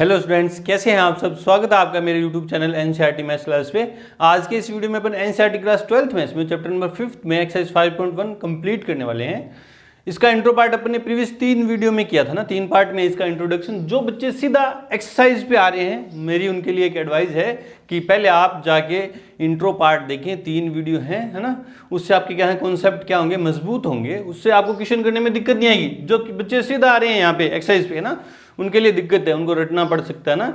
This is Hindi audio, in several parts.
हेलो स्टूडेंट्स, कैसे हैं आप सब। स्वागत है आपका मेरे YouTube channel NCERT maths class पे। आज के इस वीडियो में अपन एनसीईआरटी क्लास 12th मैथ्स में चैप्टर नंबर 5 में एक्सरसाइज 5.1 कंप्लीट करने वाले हैं। इसका इंट्रो पार्ट अपन ने प्रीवियस 3 वीडियो में किया था ना, 3 पार्ट में इसका इंट्रोडक्शन। जो बच्चे सीधा एक्सरसाइज पे आ रहे हैं, मेरी उनके लिए एक एडवाइस है कि पहले आप जाके इंट्रो पार्ट देखें। 3 वीडियो है ना, उससे आपके क्या है कॉन्सेप्ट क्या होंगे, मजबूत होंगे। उससे आपको क्वेश्चन करने में दिक्कत नहीं आएगी। जो बच्चे सीधा आ रहे हैं यहाँ पे एक्सरसाइज पे ना, उनके लिए दिक्कत है, उनको रटना पड़ सकता है ना।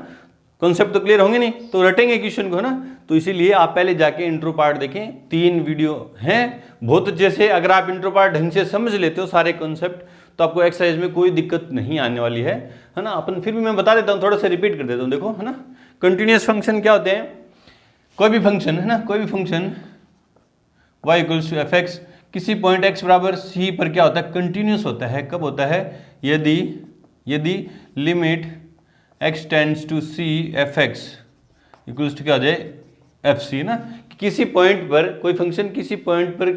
कॉन्सेप्ट तो क्लियर होंगे नहीं तो रटेंगे क्वेश्चन को ना। तो इसीलिए आप पहले जाके इंट्रो पार्ट देखें। 3 वीडियो हैं बहुत अच्छे से। अगर आप इंट्रो पार्ट ढंग से समझ लेते हो सारे कॉन्सेप्ट, तो आपको एक्सरसाइज में कोई दिक्कत नहीं आने वाली है ना। अपन फिर भी मैं बता देता हूँ, थोड़ा सा रिपीट कर देता हूँ। देखो है ना, कंटिन्यूस फंक्शन क्या होते हैं। कोई भी फंक्शन है ना, कोई भी function y equals to f x किसी पॉइंट x बराबर c पर क्या होता है, कंटिन्यूस होता है। कब होता है, यदि limit x tends to c f x equals to क्या हो जाए एफ सी ना। किसी पॉइंट पर कोई फंक्शन, किसी पॉइंट पर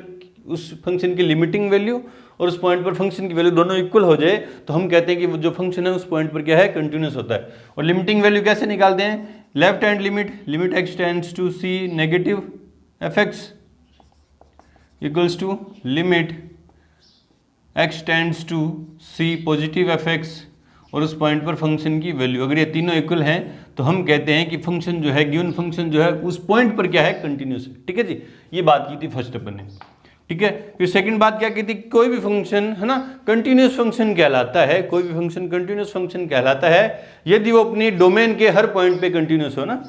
उस फंक्शन की लिमिटिंग वैल्यू और उस पॉइंट पर फंक्शन की वैल्यू दोनों इक्वल हो जाए, तो हम कहते हैं कि वो जो फंक्शन है उस पॉइंट पर क्या है, कंटिन्यूस होता है। और लिमिटिंग वैल्यू कैसे निकालते हैं, left hand limit x tends to c negative f x equals to limit x tends to c positive f x और उस पॉइंट पर फंक्शन की वैल्यू। अगर ये तीनों इक्वल हैं तो हम कहते हैं कि फंक्शन जो है, गिवन फंक्शन जो है उस पॉइंट पर क्या है, कंटिन्यूस है। ठीक है जी, ये बात की थी फर्स्ट अपन ने। ठीक है, फिर सेकंड बात क्या की थी, कोई भी फंक्शन है ना कंटिन्यूस फंक्शन कहलाता है। कोई भी फंक्शन कंटिन्यूस फंक्शन कहलाता है यदि वो अपनी डोमेन के हर पॉइंट पे कंटिन्यूस हो ना।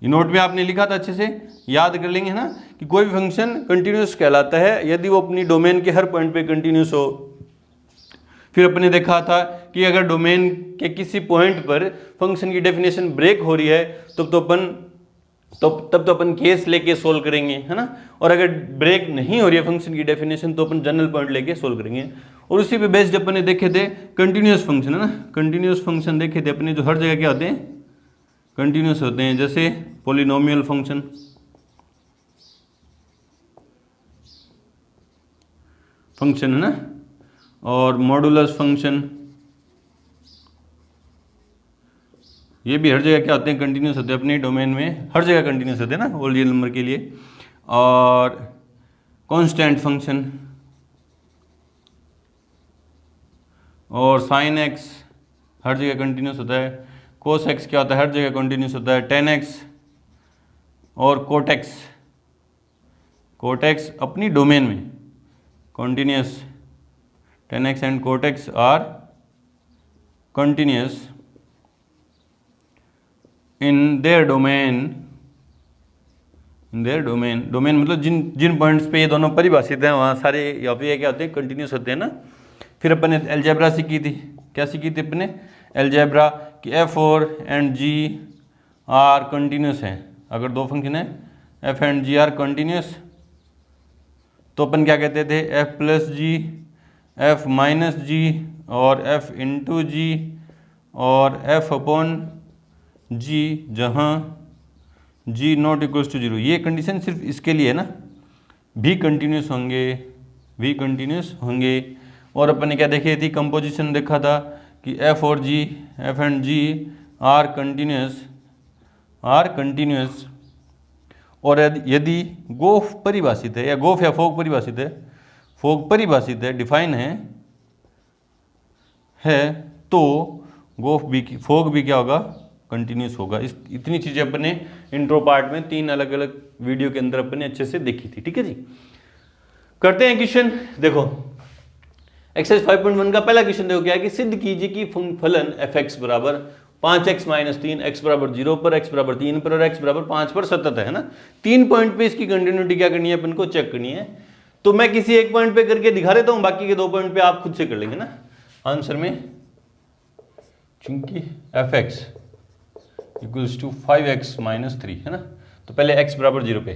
नोट में आपने लिखा था, अच्छे से याद कर लेंगे है ना, कि कोई भी फंक्शन कंटिन्यूस कहलाता है यदि वो अपनी डोमेन के हर पॉइंट पे कंटिन्यूस हो। फिर अपने देखा था कि अगर डोमेन के किसी पॉइंट पर फंक्शन की डेफिनेशन ब्रेक हो रही है तब तो अपन केस लेके सोल्व करेंगे है ना। और अगर ब्रेक नहीं हो रही है फंक्शन की डेफिनेशन तो अपन जनरल पॉइंट लेके सोल्व करेंगे। और उसी पे बेस्ड अपन ने देखे थे कंटिन्यूस फंक्शन है ना। कंटिन्यूस फंक्शन देखे थे अपने, जो हर जगह क्या होते हैं, कंटिन्यूस होते हैं। जैसे पॉलिनोमियल फंक्शन है ना, और मॉडुलस फंक्शन, ये भी हर जगह क्या होते हैं, कंटिन्यूस होते हैं। अपने डोमेन में हर जगह कंटिन्यूस होते हैं ना, होल रियल नंबर के लिए। और कांस्टेंट फंक्शन और साइन एक्स हर जगह कंटिन्यूस होता है। कोस एक्स क्या होता है, हर जगह कंटिन्यूस होता है। टेन एक्स और कोटेक्स अपनी डोमेन में continuous. tan x and cot x are continuous in their domain domain मतलब जिन पॉइंट्स पे ये दोनों परिभाषित हैं वहाँ सारे यहाँ पे क्या होते हैं, कंटिन्यूस होते हैं ना। फिर अपन ने अलजेब्रा सीखी थी। क्या सीखी थी अपने, अलजेब्रा कि f और एंड g आर कंटिन्यूस हैं। अगर दो फंक्शन है f and g are continuous तो अपन क्या कहते थे, f plus g, f minus g और f इंटू जी और f अपॉन जी, जहाँ g नॉट इक्वल्स टू 0। ये कंडीशन सिर्फ इसके लिए है ना, भी कंटिन्यूस होंगे। और अपन ने क्या देखी थी, कंपोजिशन देखा था कि f और g, f and g are continuous. और यदि गोफ परिभाषित है, या गोफ या फोक परिभाषित है, डिफाइन है तो फोक भी क्या होगा, कंटिन्यूस होगा। इतनी चीजें अपने इंट्रो पार्ट में 3 अलग अलग वीडियो के अंदर अपने अच्छे से देखी थी। ठीक है जी, करते हैं क्वेश्चन। देखो एक्सरसाइज 5.1 का पहला क्वेश्चन देखो क्या है कि सिद्ध कीजिए कि फलन एफ एक्स बराबर 5x माइनस 3 x बराबर 0 पर, x बराबर 3 पर और x बराबर 5 पर सतत है ना। 3 पॉइंट पे इसकी कंटिन्यूटी क्या करनी है, अपन को चेक करनी है। तो मैं किसी एक पॉइंट पे करके दिखा देता हूं, बाकी के 2 पॉइंट पे आप खुद से कर लेंगे ना आंसर में। चूंकि f x equals to 5x minus 3 है ना, तो पहले x बराबर 0 पे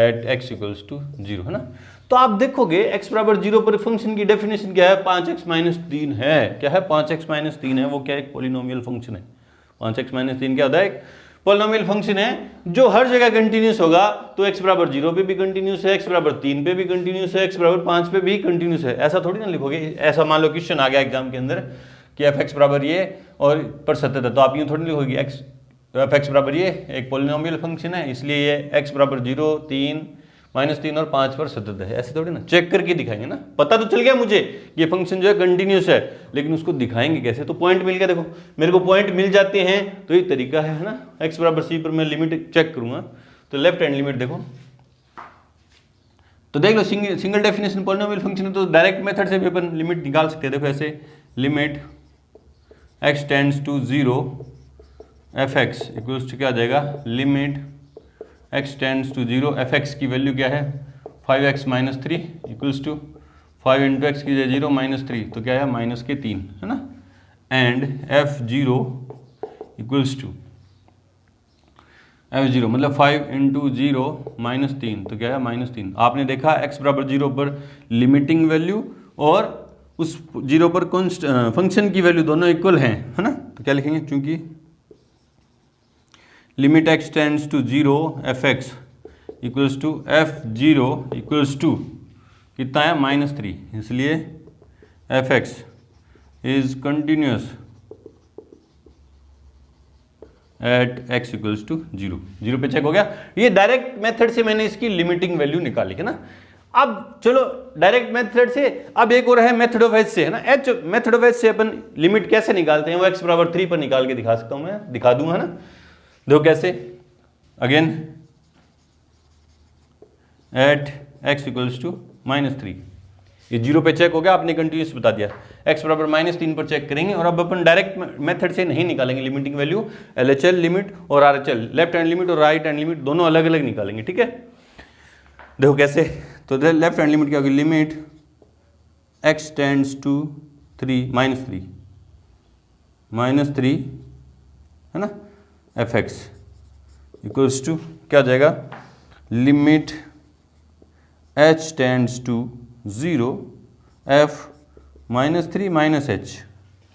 एट x इक्वल्स टू 0 है ना। तो आप देखोगे x बराबर 0 पर फंक्शन की डेफिनेशन क्या है, 5x माइनस 3 है। क्या है, 5x माइनस 3 है। वो क्या है, एक पॉलिनोमियल फंक्शन है। 5x माइनस 3 क्या होता है, एक पॉलिनोमियल फंक्शन है जो हर जगह कंटिन्यूस होगा। तो x बराबर 0 पे भी कंटिन्यूस है, x बराबर 3 पे भी कंटिन्यूस है, x बराबर 5 पे भी कंटिन्यूस है। ऐसा थोड़ी ना लिखोगे। ऐसा मान लो क्वेश्चन आ गया एग्जाम के अंदर कि एफ एक्स बराबर ये और पर सतत है, तो आप यूँ थोड़ी लिखोगी एक्स एफ एक्स बराबर ये एक पोलिनोमियल फंक्शन है इसलिए ये एक्स बराबर 0, 3, -3 और 5 पर सतत है, ऐसे थोड़ी ना, चेक करके दिखाएंगे ना। पता तो चल गया मुझे ये फंक्शन जो है कंटिन्यूस है, लेकिन उसको दिखाएंगे कैसे, तो पॉइंट मिल गया। देखो मेरे को पॉइंट मिल जाते हैं तो ये तरीका है ना, एक्स बराबर सी पर मैं लिमिट चेक करूँगा, तो लेफ्ट हैंड लिमिट देखो, तो देख लो सिंगल डेफिनेशन पॉलिनोमियल फंक्शन है तो डायरेक्ट मेथड से भी अपन लिमिट निकाल सकते हैं। देखो ऐसे limit x tends to 0 f x equals to क्या आ जाएगा, limit x tends to 0 f x की वैल्यू क्या है 5x - 3 इक्वल्स टू 5 × x की 0 -3 तो क्या है -3 है ना, and f0 equals to f0 मतलब 5 × 0 -3 तो क्या है -3। आपने देखा x बराबर 0 पर लिमिटिंग वैल्यू और उस 0 पर फंक्शन की वैल्यू दोनों इक्वल हैं, है ना, तो क्या लिखेंगे, चूंकि limit x tends to 0 f x equals to f0 equals to कितना है -3, इसलिए f x is continuous at x equals to 0। 0 पे चेक हो गया। ये डायरेक्ट मेथड से मैंने इसकी लिमिटिंग वैल्यू निकाली है ना। अब चलो डायरेक्ट मेथड से, अब एक और है मेथड ऑफ एच से, है ना। एच मेथड ऑफ एच से अपन लिमिट कैसे निकालते हैं, वो x बराबर 3 पर निकाल के दिखा सकता हूं मैं, दिखा दूंगा, है ना। देखो कैसे, again at x equals to -3, ये 0 पे चेक हो गया, आपने कंटिन्यूस बता दिया। x बराबर -3 पर चेक करेंगे और अब अपन डायरेक्ट मेथड से नहीं निकालेंगे लिमिटिंग वैल्यू, LHL लिमिट और RHL लेफ्ट हैंड लिमिट और राइट हैंड लिमिट दोनों अलग अलग निकालेंगे, ठीक है। देखो कैसे, तो लेफ्ट हैंड लिमिट क्या होगी, लिमिट x टेंड्स टू 3 -3 है ना एफ एक्स इक्वल्स टू क्या आ जाएगा, limit h tends to 0 f -3 -h,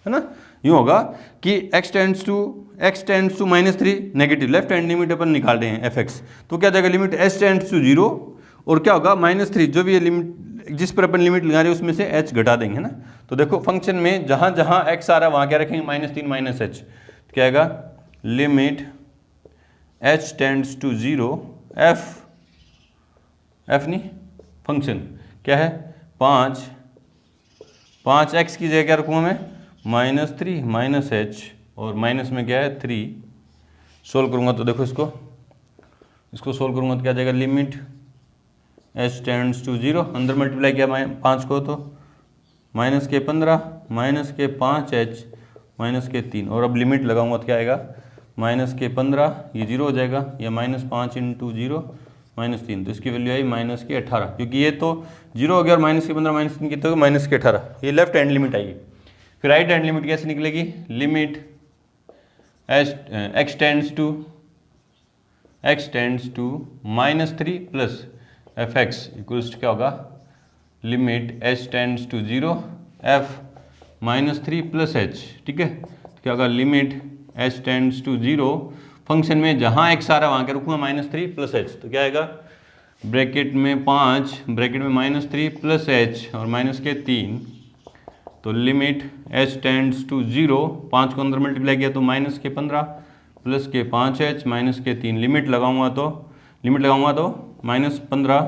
है ना। यूँ होगा कि x tends to -3 negative, left hand limit अपन निकाल रहे हैं एफ एक्स, तो क्या जाएगा लिमिट h टेंड्स टू 0 और क्या होगा -3, जो भी ये लिमिट जिस पर अपन लिमिट लगा रहे हैं उसमें से h घटा देंगे, है ना। तो देखो फंक्शन में जहाँ जहाँ x आ रहा है वहाँ क्या रखेंगे, -3 -h, क्या आएगा, limit h tends to 0 f नहीं फंक्शन क्या है 5x की जगह क्या रखूँगा मैं -3 -h और माइनस में क्या है 3, सोल्व करूँगा तो देखो इसको सोल्व करूँगा तो क्या जाएगा, लिमिट h टेंड्स टू 0, अंदर मल्टीप्लाई किया 5 को तो -15 -5h -3 और अब लिमिट लगाऊंगा तो क्या आएगा, -15 ये 0 हो जाएगा, या -5 × 0 -3 तो इसकी वैल्यू आई -18, क्योंकि ये तो 0 हो गया और -15 -3 कितना होगा -18, ये लेफ्ट हैंड लिमिट आएगी। फिर राइट हैंड लिमिट कैसे निकलेगी, limit x tends to -3 plus f x equals क्या होगा, limit h tends to 0 f -3 plus h, ठीक है। तो क्या होगा, limit h tends to 0, function में जहाँ x आ रहा है वहाँ क्या रखूँगा -3 प्लस h, तो क्या आएगा, ब्रैकेट में 5 ब्रैकेट में -3 प्लस h और -3, तो लिमिट h टेंड्स टू 0, 5 को अंदर मल्टीप्लाई किया तो -15 प्लस के 5h -3, लिमिट लगाऊंगा तो -15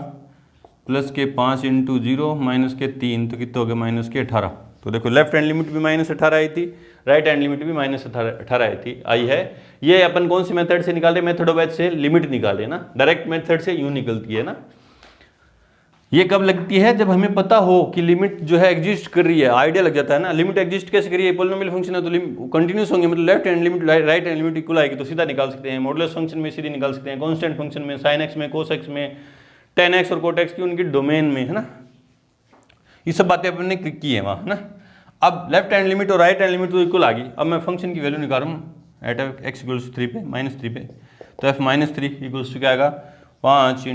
प्लस के 5 × 0 -3 तो कितना हो गया -18। तो देखो लेफ्ट हैंड लिमिट भी -18 आई थी, राइट हैंड लिमिट भी -18 आई है। ये अपन कौन सी मेथड से निकाल रहे, मेथड ऑफ एच से लिमिट निकाले ना, डायरेक्ट मेथड से यूँ निकलती है ना। ये कब लगती है, जब हमें पता हो कि लिमिट जो है एग्जिस्ट कर रही है, आइडिया लग जाता है ना। लिमिट एग्जिस्ट कैसे करिए, पॉलिनोमियल फंक्शन है तो कंटिन्यूस होंगे, मतलब left hand limit right hand limit equal आएगी तो सीधा निकाल सकते हैं। मॉडुलस फंक्शन में सीधे निकाल सकते हैं, कांस्टेंट फंक्शन में, sin x में, cos x में, tan x और cot x की उनकी डोमेन में, है ना। ये सब बातें अपन ने की है वहाँ, है ना। अब लेफ्ट हैंड लिमिट और राइट हैंड लिमिट तो इक्वल आ गई। अब मैं फंक्शन की वैल्यू निकाल रहा हूँ एट x इक्वल्स 3 पे -3 पे, तो f -3 इक्वल्स टू क्या आएगा, 5 ×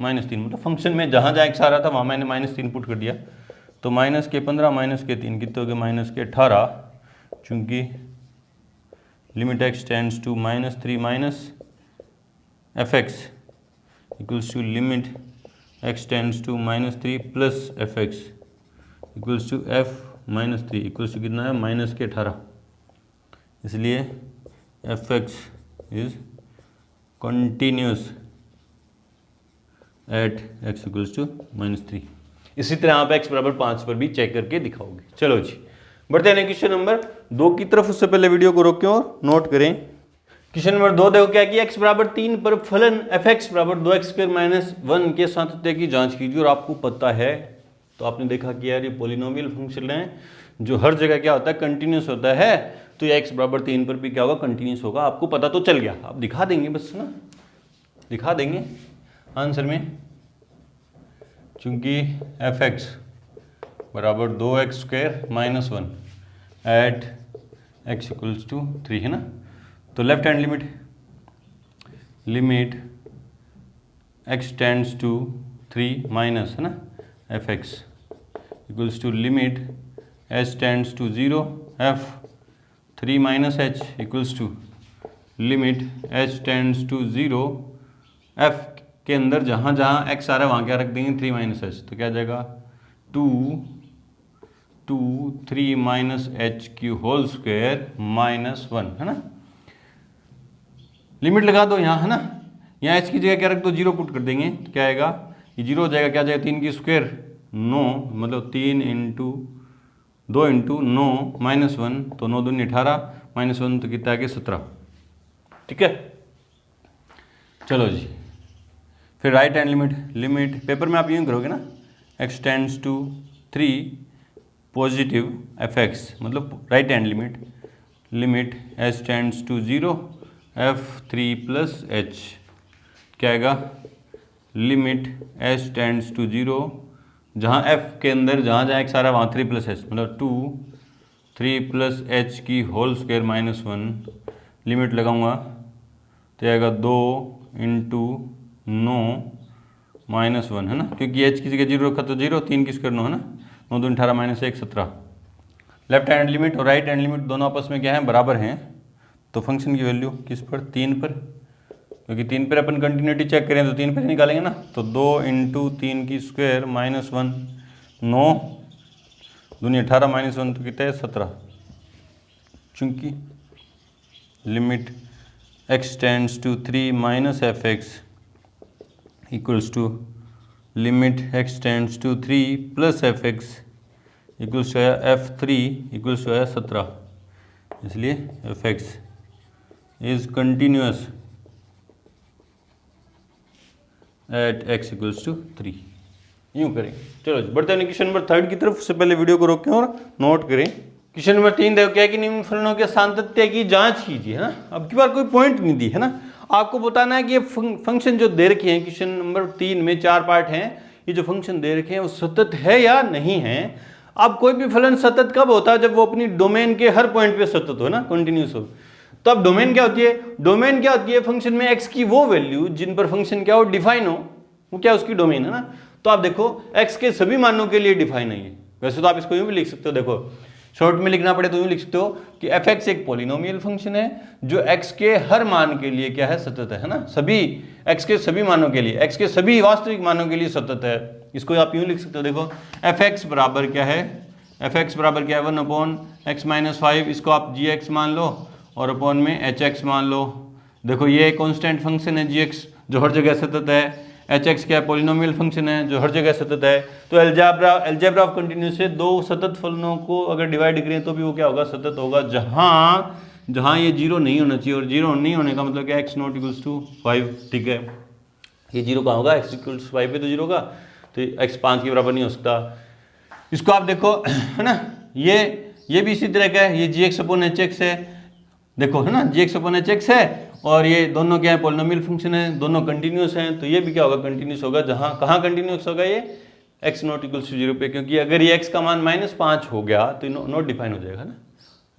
-3 मतलब फंक्शन में जहाँ जहाँ x आ रहा था वहाँ मैंने -3 पुट कर दिया, तो -15 -3 कितने हो गए -18, चूँकि limit x tends to -3 f x equals to limit x tends to -3 plus f x equals to f -3 equals to कितना है -18, इसलिए f x is continuous at x equals to -3। इसी तरह आप x बराबर 5 पर भी चेक करके दिखाओगे। चलो जी बढ़ते हैं क्वेश्चन नंबर 2 की तरफ। उससे पहले वीडियो को रोकें और नोट करें। क्वेश्चन नंबर 2 देखो क्या कि x बराबर 3 पर फलन एफ एक्स बराबर 2x² - 1 के सातत्य की जांच कीजिए। और आपको पता है, तो आपने देखा कि यार ये पॉलिनोमियल फंक्शन है जो हर जगह क्या होता है, कंटिन्यूस होता है। तो ये x बराबर 3 पर भी क्या होगा, कंटिन्यूस होगा। आपको पता तो चल गया, आप दिखा देंगे बस ना, दिखा देंगे आंसर में। चूंकि एफ एक्स बराबर 2x² - 1 eight x equals to 3 है ना, तो left hand limit x tends to 3 minus है ना f x equals to limit h tends to 0 f 3 minus h equals to limit h tends to 0 f के अंदर जहाँ जहाँ x आ रहा है वहाँ क्या रख देंगे 3 माइनस h, तो क्या आ जाएगा 2 3 माइनस h की होल स्क्वायर -1 है ना। लिमिट लगा दो यहाँ है ना, यहाँ h की जगह क्या रख दो 0 पुट कर देंगे, तो क्या आएगा ये 0 हो जाएगा, क्या जाएगा 3 की स्क्वायर 9, मतलब 3 × 2 × 9 -1, तो 9 दूनी 18 -1 तो कितना आ गया 17। ठीक है, चलो जी फिर राइट हैंड लिमिट पेपर में आप यूँ करोगे ना, x tends to 3 positive f x, मतलब right hand limit h tends to 0 f3 + h, क्या आएगा लिमिट h टेंड्स टू 0 जहाँ f के अंदर जहाँ जहाँ x आ रहा है वहाँ 3 + h, मतलब 3 + h की होल स्क्वायर -1 लिमिट लगाऊंगा तो आएगा 2 × 9 -1 है ना, क्योंकि h की जगह 0 रखा तो 0, 3 की स्क्वायर 9 है ना, 9 दूनी 18 -1 17। लेफ्ट हैंड लिमिट और राइट हैंड लिमिट दोनों आपस में क्या है, बराबर हैं। तो फंक्शन की वैल्यू किस पर, 3 पर, क्योंकि 3 पर अपन कंटिन्यूटी चेक करें तो 3 पर निकालेंगे ना, तो 2 × 3 की स्क्वायर -1 9 दूनी 18 -1 तो कितना है 17। चूँकि limit x tends to 3 minus f x equals to limit x tends to 3 + f x equals to f3 equals to 17, इसलिए f x is continuous at x equals to 3। यूँ करें। चलो बढ़ते हैं क्वेश्चन नंबर 3 की तरफ। उससे पहले वीडियो को रोकें और नोट करें। क्वेश्चन नंबर 3 देखो क्या कि निम्न फलनों के सातत्य की जांच कीजिए, है ना। अब की बार कोई पॉइंट नहीं दी है ना, आपको बताना है कि ये फंक्शन जो दे रखे हैं क्वेश्चन नंबर 3 में 4 पार्ट हैं, ये जो फंक्शन दे रखे हैं वो सतत है या नहीं है। अब कोई भी फलन सतत कब होता है, जब वो अपनी डोमेन के हर पॉइंट पे सतत हो ना, कंटिन्यूस हो। तो अब डोमेन क्या होती है, डोमेन क्या होती है फंक्शन में x की वो वैल्यू जिन पर फंक्शन क्या हो डिफाइन हो, वो क्या उसकी डोमेन है ना। तो आप देखो x के सभी मानों के लिए डिफाइन है ये। वैसे तो आप इसको यूं भी लिख सकते हो, देखो शॉर्ट में लिखना पड़े तो यूं लिख सकते हो कि एफ एक्स एक पॉलिनोमियल फंक्शन है जो x के हर मान के लिए क्या है सतत है ना, सभी x के सभी मानों के लिए, x के सभी वास्तविक मानों के लिए सतत है। इसको आप यूं लिख सकते हो, देखो एफ एक्स बराबर क्या है, एफ एक्स बराबर क्या है 1/x-5, इसको आप gx मान लो और अपॉन में hx मान लो। देखो ये कांस्टेंट फंक्शन है gx जो हर जगह सतत है, hx क्या है पॉलिनोमियल फंक्शन है जो हर जगह सतत है। तो अलजेब्रा ऑफ कंटिन्यूस से दो सतत फलनों को अगर डिवाइड करें तो भी वो क्या होगा, सतत होगा, जहां ये 0 नहीं होना चाहिए। और 0 नहीं होने का मतलब क्या, x नॉट इक्वल्स टू 5। ठीक है, ये 0 कहाँ होगा, x इक्वल्स 5 पे तो 0 होगा, तो x 5 के बराबर नहीं हो सकता। इसको आप देखो है ना, ये भी इसी तरह का है, ये gx/hx है, देखो है ना gx/hx है, और ये दोनों क्या है पॉलिनोमियल फंक्शन है, दोनों कंटिन्यूस हैं। तो ये भी क्या होगा, कंटिन्यूस होगा। जहाँ कहाँ कंटिन्यूस होगा, ये x नॉट इक्वल्स टू 0 पे, क्योंकि अगर ये x का मान -5 हो गया तो नॉट डिफाइन हो जाएगा ना।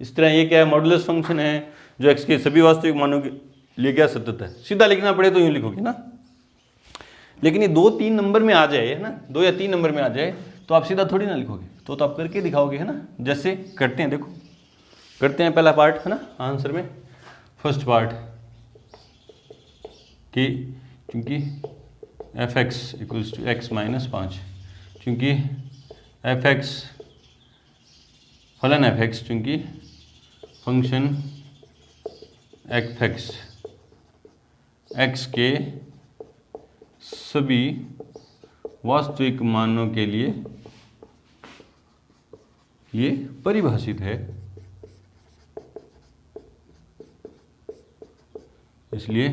इस तरह ये क्या है मॉडुलस फंक्शन है जो x के सभी वास्तविक मानों के लिए क्या सतत है। सीधा लिखना पड़े तो यूँ लिखोगे ना, लेकिन ये 2-3 नंबर में आ जाए है ना, 2 या 3 नंबर में आ जाए तो आप सीधा थोड़ी ना लिखोगे, तो आप करके दिखाओगे है ना। जैसे करते हैं, देखो करते हैं पहला पार्ट है ना आंसर में, फर्स्ट पार्ट कि क्योंकि f x equals to x -5, क्योंकि एफ एक्स फलन एफ एक्स, चूँकि फंक्शन एफ एक्स एक्स के सभी वास्तविक मानों के लिए ये परिभाषित है, इसलिए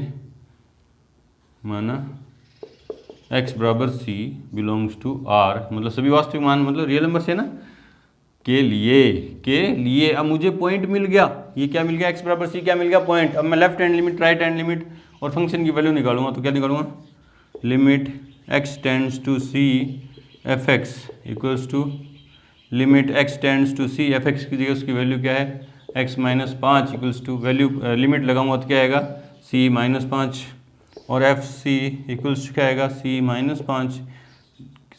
माना x बराबर c बिलोंग्स टू r, मतलब सभी वास्तविक मान मतलब रियल नंबर से ना, के लिए अब मुझे पॉइंट मिल गया। ये क्या मिल गया, x बराबर c क्या मिल गया, पॉइंट। अब मैं left hand limit right hand limit और फंक्शन की वैल्यू निकालूंगा, तो क्या निकालूंगा, limit x tends to c f x equals to limit x tends to c f x की जगह उसकी वैल्यू क्या है, x minus 5 equals to value limit लगाऊंगा तो क्या आएगा, c माइनस 5 और एफ सी इक्वल्स क्या आएगा, c माइनस 5।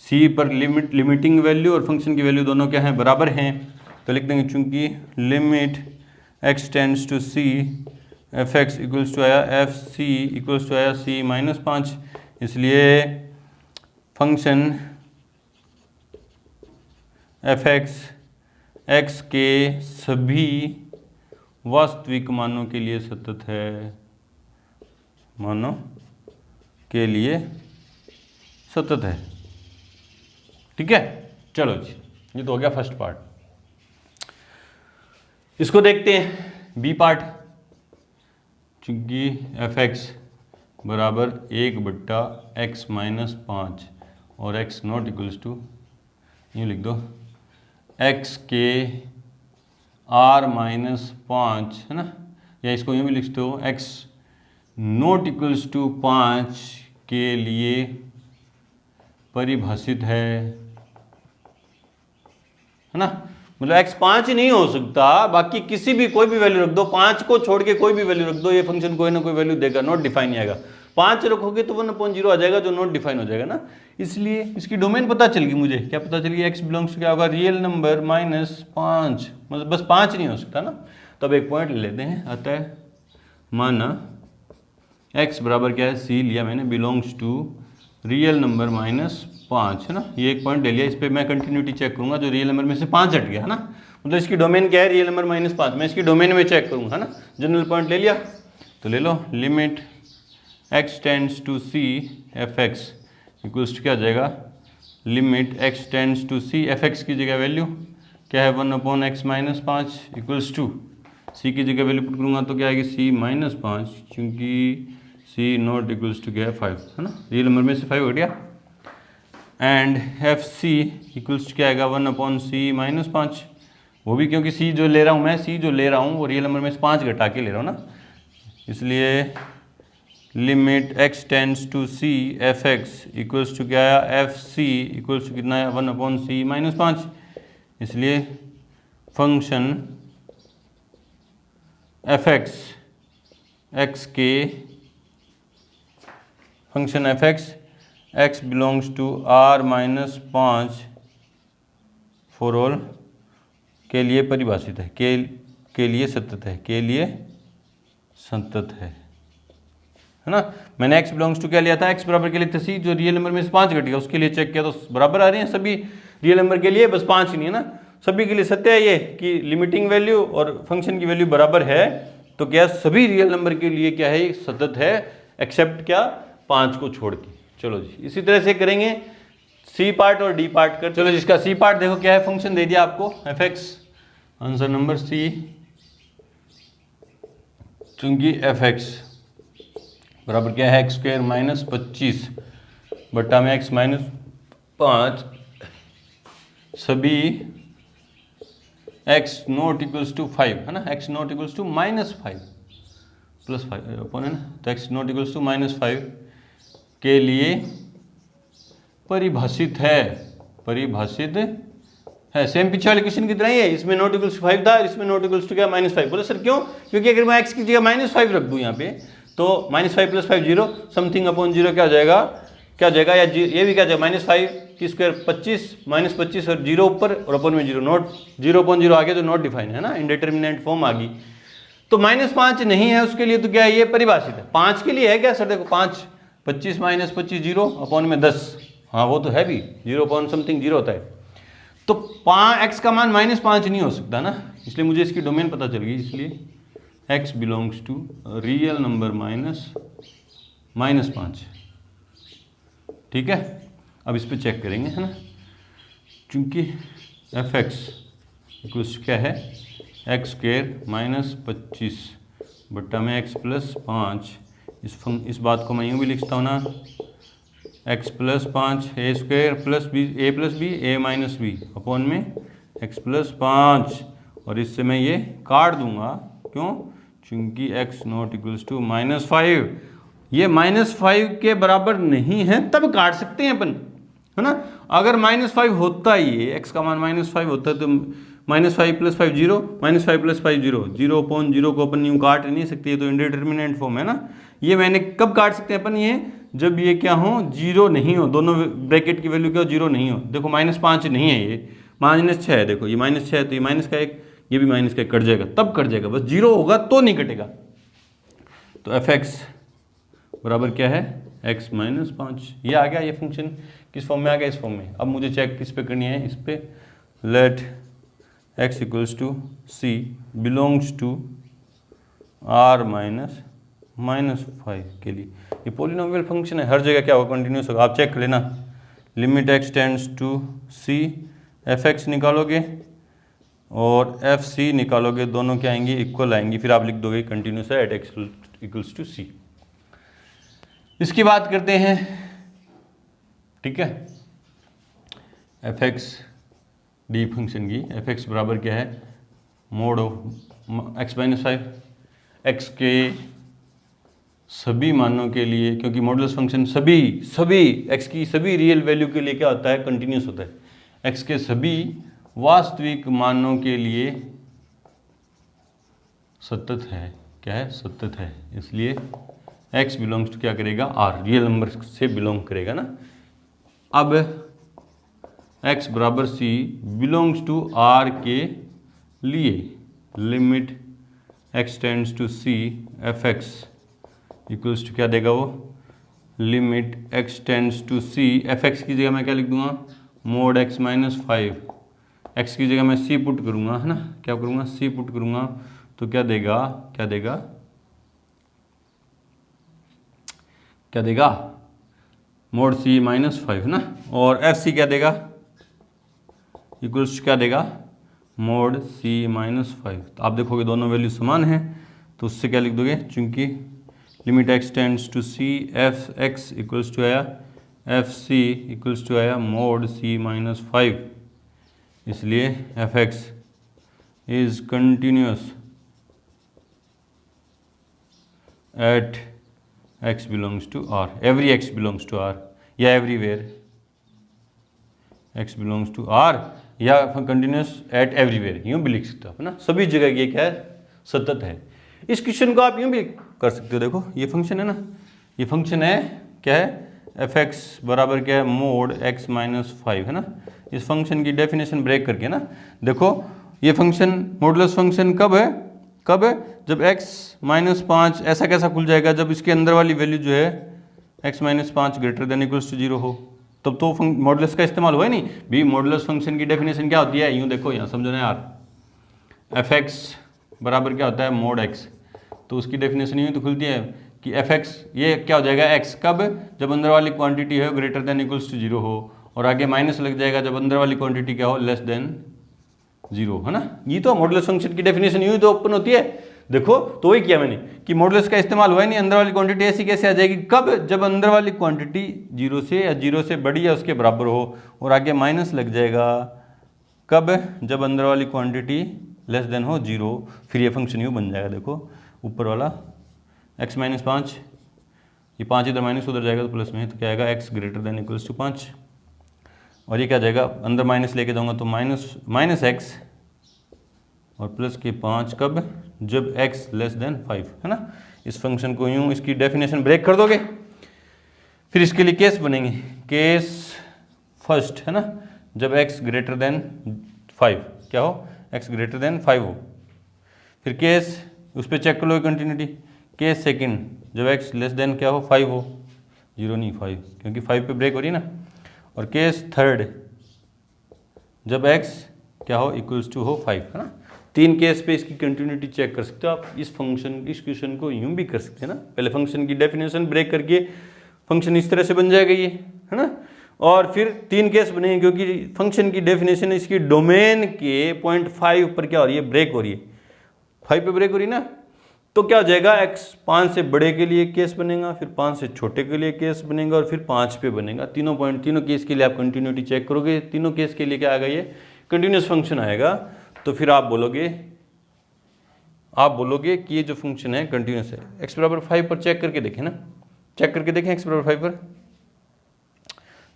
c पर लिमिटिंग वैल्यू और फंक्शन की वैल्यू दोनों क्या हैं, बराबर हैं, तो लिख देंगे चूंकि limit x tends to c f x equals to आया एफ सी इक्वल्स टू आया c माइनस 5, इसलिए फंक्शन एफ एक्स एक्स के सभी वास्तविक मानों के लिए सतत है, मानों के लिए सतत है। ठीक है, चलो जी, ये तो हो गया फर्स्ट पार्ट। इसको देखते हैं बी पार्ट। चूंकि एफ एक्स बराबर 1/x माइनस 5 और x नॉट इक्वल्स टू, यूँ लिख दो, x के r माइनस 5 है ना, या इसको यूँ भी लिख दो, x नॉट इक्वल्स टू 5 के लिए परिभाषित है ना, मतलब x 5 नहीं हो सकता, बाकी किसी भी कोई भी वैल्यू रख दो, 5 को छोड़ के कोई भी वैल्यू रख दो, ये फंक्शन कोई ना कोई वैल्यू देगा, नॉट डिफाइन आएगा। 5 रखोगे तो 1/0 आ जाएगा जो नॉट डिफाइन हो जाएगा ना, इसलिए इसकी डोमेन पता चल गई मुझे, क्या पता चल गई, x बिलोंग्स क्या होगा, रियल नंबर माइनस 5, मतलब बस 5 नहीं हो सकता ना। तब एक पॉइंट ले लेते हैं, अतः माना x बराबर क्या है, c लिया मैंने, belongs to real number minus 5 है ना, ये एक पॉइंट ले लिया। इस पर मैं कंटिन्यूटी चेक करूंगा, जो रियल नंबर में से 5 हट गया है ना, मतलब इसकी डोमेन क्या है, रियल नंबर माइनस 5, मैं इसकी डोमेन में चेक करूंगा है ना, जनरल पॉइंट ले लिया, तो ले लो limit x tends to c f x equals to क्या आ जाएगा, limit x tends to c f x की जगह वैल्यू क्या है, 1/x minus 5 equals to c की जगह वैल्यू पुट करूँगा तो क्या आएगी, c माइनस 5, क्योंकि c नॉट इक्वल्स टू क्या है 5 है ना, रियल नंबर में से 5 हट गया, and f c equals to क्या आएगा, 1/c माइनस 5, वो भी क्योंकि c जो ले रहा हूँ मैं, c जो ले रहा हूँ वो रियल नंबर में से 5 घटा के ले रहा हूँ ना, इसलिए limit x tends to c f x equals to क्या आया, एफ सी इक्वल्स टू कितना है, 1/c माइनस 5, इसलिए फंक्शन एफ एक्स एक्स के function f x x belongs to r minus 5 for all के लिए परिभाषित है, के लिए सतत है, के लिए संतत है ना। मैंने x बिलोंग्स टू क्या लिया था, x बराबर के लिए c, जो रियल नंबर में से 5 घट गया उसके लिए चेक किया तो बराबर आ रही हैं सभी रियल नंबर के लिए, बस 5 नहीं है ना, सभी के लिए सत्य है ये कि लिमिटिंग वैल्यू और फंक्शन की वैल्यू बराबर है, तो क्या सभी रियल नंबर के लिए क्या है, सतत है, एक्सेप्ट क्या, 5 को छोड़ के। चलो जी, इसी तरह से करेंगे सी पार्ट और डी पार्ट कर। चलो जिसका सी पार्ट देखो क्या है, फंक्शन दे दिया आपको f x, answer number c, चूंकि एफ एक्स बराबर क्या है, एक्स स्क्वायर माइनस 25 बट्टा में एक्स माइनस 5, सभी एक्स नॉट इक्वल्स टू 5 है ना, x not equals to minus 5 plus 5 अपन है ना, तो x not equals to minus 5 के लिए परिभाषित है, परिभाषित है, सेम पीछे वाले क्वेश्चन की तरह ही है, इसमें नॉट इक्वल्स टू 5 था, इसमें नॉट इक्वल्स टू क्या, माइनस 5। बोले सर क्यों, क्योंकि अगर मैं x की जगह माइनस 5 रख दूं यहाँ पे, तो -5 + 5 0 समथिंग अपॉन 0 क्या हो जाएगा, क्या हो जाएगा, या ये भी क्या जाएगा, -5 की स्क्वायर 25 -25 और 0 ऊपर और अपॉन में 0, नॉट 0/0 आ गया तो नॉट डिफाइन है ना, इंडिटरमिनेंट फॉर्म आ गई, तो -5 नहीं है उसके लिए, तो क्या है ये परिभाषित है। 5 के लिए है क्या सर, देखो 5 25 - 25 0 अपॉन में 10, हाँ वो तो है भी 0 अपॉन समथिंग 0 होता है, तो x का मान -5 नहीं हो सकता ना, इसलिए मुझे इसकी डोमेन पता चल गई, इसलिए x belongs to real number -5। ठीक है, अब इस पे चेक करेंगे, है ना, क्योंकि f(x) इक्वल्स क्या है, x² -25 बट्टा में x + 5। इस बात को मैं यूँ भी लिखता हूँ ना, x + 5 a² + b a + b a - b upon में x + 5, और इससे मैं ये काट दूंगा, क्यों, क्योंकि x नॉट इक्वल्स टू -5, ये -5 के बराबर नहीं है तब काट सकते हैं अपन, है ना। अगर -5 होता ही है, x का मान -5 होता है तो -5 + 5 0, -5 + 5 0, 0/0 को अपन यूँ काट नहीं सकते, ये तो इंडिटरमिनेंट फॉर्म है ना। ये मैंने कब काट सकते हैं अपन, ये जब ये क्या हो, 0 नहीं हो, दोनों ब्रैकेट की वैल्यू क्या हो, 0 नहीं हो। देखो -5 नहीं है, ये -6 है, देखो ये -6 है, तो ये माइनस का 1, ये भी माइनस का 1 कट जाएगा, तब कट जाएगा, बस 0 होगा तो नहीं कटेगा। तो f(x) बराबर क्या है, x - 5। ये आ गया, ये फंक्शन किस फॉर्म में आ गया, इस फॉर्म में। अब मुझे चेक किस पे करनी है, इस पे let x equals to c belongs to r -5 के लिए। ये पॉलिनोमियल फंक्शन है, हर जगह क्या होगा, कंटिन्यूस होगा। आप चेक कर लेना, limit x tends to c, f(x) निकालोगे और f(c) निकालोगे, दोनों क्या आएंगी, इक्वल आएंगी, फिर आप लिख दोगे कंटिन्यूस है at x equals to c। इसकी बात करते हैं, ठीक है, f(x) डी फंक्शन की। f(x) बराबर क्या है, मोड ऑफ x - 5, x के सभी मानों के लिए, क्योंकि मॉडुलस फंक्शन सभी x की सभी रियल वैल्यू के लिए क्या होता है, कंटिन्यूस होता है। x के सभी वास्तविक मानों के लिए सतत है, क्या है, सतत है, इसलिए x बिलोंग्स टू क्या करेगा, r, रियल नंबर से बिलोंग करेगा ना। अब x बराबर c बिलोंग्स टू r के लिए limit x tends to c f(x) equals to क्या देगा वो, limit x tends to c, f(x) की जगह मैं क्या लिख दूंगा, मोड x - 5, x की जगह मैं c पुट करूंगा, है ना, क्या करूंगा, c पुट करूंगा, तो क्या देगा, क्या देगा, क्या देगा, मोड c - 5, है ना, और f(c) क्या देगा, इक्वल्स क्या देगा, मोड c - 5। तो आप देखोगे दोनों वैल्यू समान हैं, तो उससे क्या लिख दोगे, चूंकि limit x tends to c, f(x) equals to आया f(c) इक्वल्स टू आया मोड c - 5, इसलिए f(x) is continuous at x belongs to r, every x belongs to r, या everywhere x belongs to r, या कंटिन्यूस एट एवरीवेयर, यूँ भी लिख सकते हो, है ना, सभी जगह ये क्या है, सतत है। इस क्वेश्चन को आप यूँ भी कर सकते हो, देखो ये फंक्शन है ना, ये फंक्शन है, क्या है, f(x) बराबर क्या है, मोड x - 5, है ना। इस फंक्शन की डेफिनेशन ब्रेक करके ना, देखो ये फंक्शन मॉडुलस फंक्शन कब है, कब है, जब x - 5, ऐसा कैसा खुल जाएगा, जब इसके अंदर वाली वैल्यू जो है x - 5 greater than equals to 0 हो, तब तो मॉडुलस का इस्तेमाल हुआ ही नहीं भी। मॉडुलस फंक्शन की डेफिनेशन क्या होती है, यूँ देखो, यहाँ समझो ना यार, f(x) बराबर क्या होता है, मोड x, तो उसकी डेफिनेशन यूँ तो खुलती है कि f(x) ये क्या हो जाएगा, x कब, जब अंदर वाली क्वांटिटी है ग्रेटर देन इक्वल्स टू 0 हो, और आगे माइनस लग जाएगा जब अंदर वाली क्वांटिटी क्या हो, लेस देन 0, है ना। ये तो मॉडुलस फंक्शन की डेफिनेशन यूँ तो ओपन होती है, देखो, तो वही किया मैंने कि मॉडुलस का इस्तेमाल हुआ ही नहीं, अंदर वाली क्वांटिटी ऐसी कैसे आ जाएगी, कब, जब अंदर वाली क्वांटिटी 0 से या 0 से बड़ी या उसके बराबर हो, और आगे माइनस लग जाएगा, कब, जब अंदर वाली क्वांटिटी लेस देन हो 0, फिर ये फंक्शन यूँ बन जाएगा, देखो ऊपर वाला x - 5, ये 5 इधर माइनस उधर जाएगा तो प्लस में, तो क्या आएगा, x greater than equals to 5, और ये क्या जाएगा, अंदर माइनस लेके जाऊंगा तो माइनस x और प्लस के 5, कब, जब x लेस देन 5, है ना। इस फंक्शन को यूँ इसकी डेफिनेशन ब्रेक कर दोगे, फिर इसके लिए केस बनेंगे, केस फर्स्ट, है ना, जब x ग्रेटर देन 5 क्या हो, x ग्रेटर देन 5 हो, फिर केस उस पर चेक कर लो कंटिन्यूटी, केस सेकंड जब x लेस देन क्या हो, 5 हो, 0 नहीं 5, क्योंकि 5 पे ब्रेक हो रही है ना, और केस थर्ड जब x क्या हो इक्वल्स टू हो 5, है ना। 3 केस पे इसकी कंटिन्यूटी चेक कर सकते हो आप। इस फंक्शन इस क्वेश्चन को यूं भी कर सकते हैं ना, पहले फंक्शन की डेफिनेशन ब्रेक करके फंक्शन इस तरह से बन जाएगा ये, है ना। और फिर 3 केस बनेंगे क्योंकि फंक्शन की डेफिनेशन इसकी डोमेन के 0.5 पर क्या हो रही है, ब्रेक हो रही है, 5 पे ब्रेक हो रही है ना। तो क्या हो जाएगा, x 5 से बड़े के लिए केस बनेगा, फिर 5 से छोटे के लिए केस बनेगा और फिर 5 पे बनेगा। तीनों केस के लिए आप कंटिन्यूटी चेक करोगे, तीनों केस के लिए क्या आएगा, ये कंटिन्यूस फंक्शन आएगा। तो फिर आप बोलोगे कि ये जो फंक्शन है कंटिन्यूस है। x बराबर 5 पर चेक करके देखें ना, चेक करके देखें x बराबर 5 पर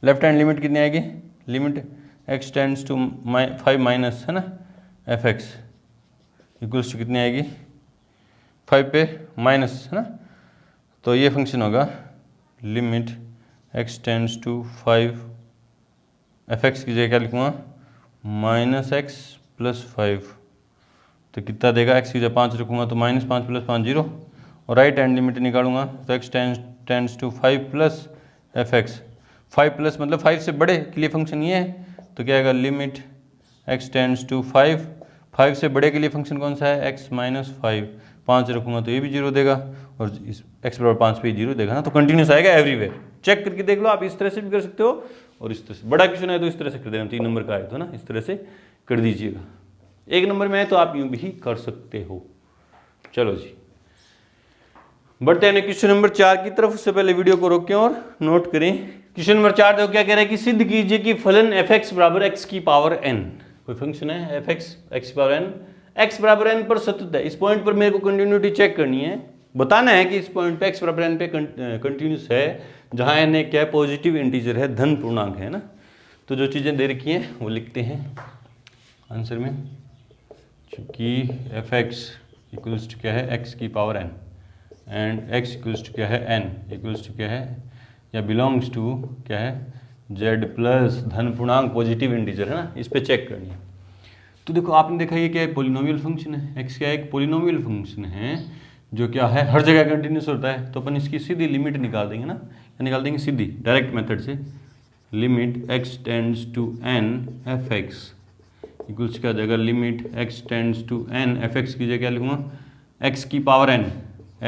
लेफ्ट हैंड लिमिट कितनी आएगी, limit x tends to 5 minus, है ना, fx इक्वल्स टू कितनी आएगी, 5 पे माइनस, है ना। तो ये फंक्शन होगा limit x tends to 5 fx की जगह क्या लिखूँगा, माइनस x प्लस 5। तो कितना देगा, x की जगह 5 रखूँगा तो माइनस 5 प्लस 5 0, और राइट हैंड लिमिट निकालूंगा तो x tends to 5 plus fx। 5 plus मतलब 5 से बड़े के लिए फंक्शन ये है, तो क्या आएगा, लिमिट x टेंड्स टू 5 से बड़े के लिए फंक्शन कौन सा है, x माइनस 5 रखूँगा तो ये भी 0 देगा, और इस x बराबर 5 पे 0 देगा ना। तो कंटिन्यूस आएगा एवरीवेयर। चेक करके देख लो, आप इस तरह से भी कर सकते हो और इस तरह से। बड़ा क्वेश्चन है तो इस तरह से कर देना, 3 नंबर का है तो ना इस तरह से कर दीजिएगा। 1 नंबर में है तो आप यूँ भी कर सकते हो। चलो जी, बढ़ते हैं क्वेश्चन नंबर 4 की तरफ। उससे पहले वीडियो को रोकें और नोट करें। क्वेश्चन नंबर 4 देखो क्या कह रहा है कि सिद्ध कीजिए कि फलन fx बराबर x की पावर n, कोई फंक्शन है fx x की पावर n, x बराबर n पर सतत है। इस पॉइंट पर मेरे को कंटिन्यूटी चेक करनी है, बताना है कि इस पॉइंट पे x बराबर n पे कंटिन्यूस है, जहाँ n क्या है, पॉजिटिव इंटीजर है, धन पूर्णांक है ना। तो जो चीज़ें दे रखी हैं वो लिखते हैं आंसर में। चूँकि fx इक्वल्स टू क्या है, x की power n, and x equals to क्या है, n इक्वल्स टू क्या है, या बिलोंग्स टू क्या है, z प्लस धन पूर्णांक पॉजिटिव इंटीजर, है ना। इस पे चेक करनी है। तो देखो आपने देखा ये क्या है, पोलिनोमियल फंक्शन है। x क्या है, एक पोलिनोमियल फंक्शन है जो क्या है, हर जगह कंटिन्यूस होता है। तो अपन इसकी सीधी लिमिट निकाल देंगे ना, निकाल देंगे सीधी डायरेक्ट मेथड से। Limit x tends to n fx equals क्या हो जाएगा, limit x tends to n fx की जगह क्या लिखूँगा, x की पावर n,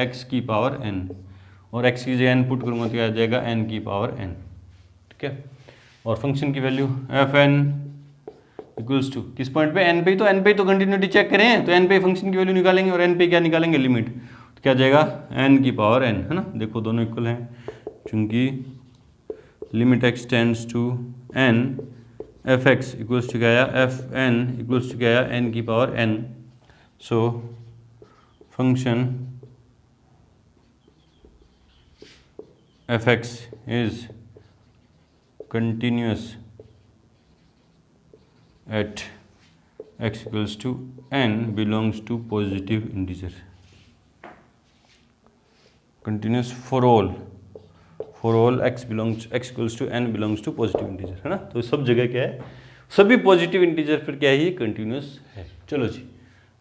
x की पावर n, और x की जगह n पुट करूँगा तो क्या आ जाएगा, n की पावर n, ठीक है। और फंक्शन की वैल्यू fn इक्वल्स टू किस पॉइंट पे, n पे, तो n पे तो कंटिन्यूटी चेक करें तो n पे फंक्शन की वैल्यू निकालेंगे, और n पे क्या निकालेंगे, लिमिट, तो क्या जाएगा, n की पावर n, है ना। देखो दोनों इक्वल हैं, चूँकि limit x tends to n fx equals to क्या आया, fn इक्वल्स टू क्या आया, n की power n। So function fx is continuous at x equals to n belongs to positive integer, continuous for all x equals to n belongs to positive integer, है ना। तो सब जगह क्या है, सभी पॉजिटिव इंटीजर पर क्या है, ये कंटिन्यूस है। चलो जी,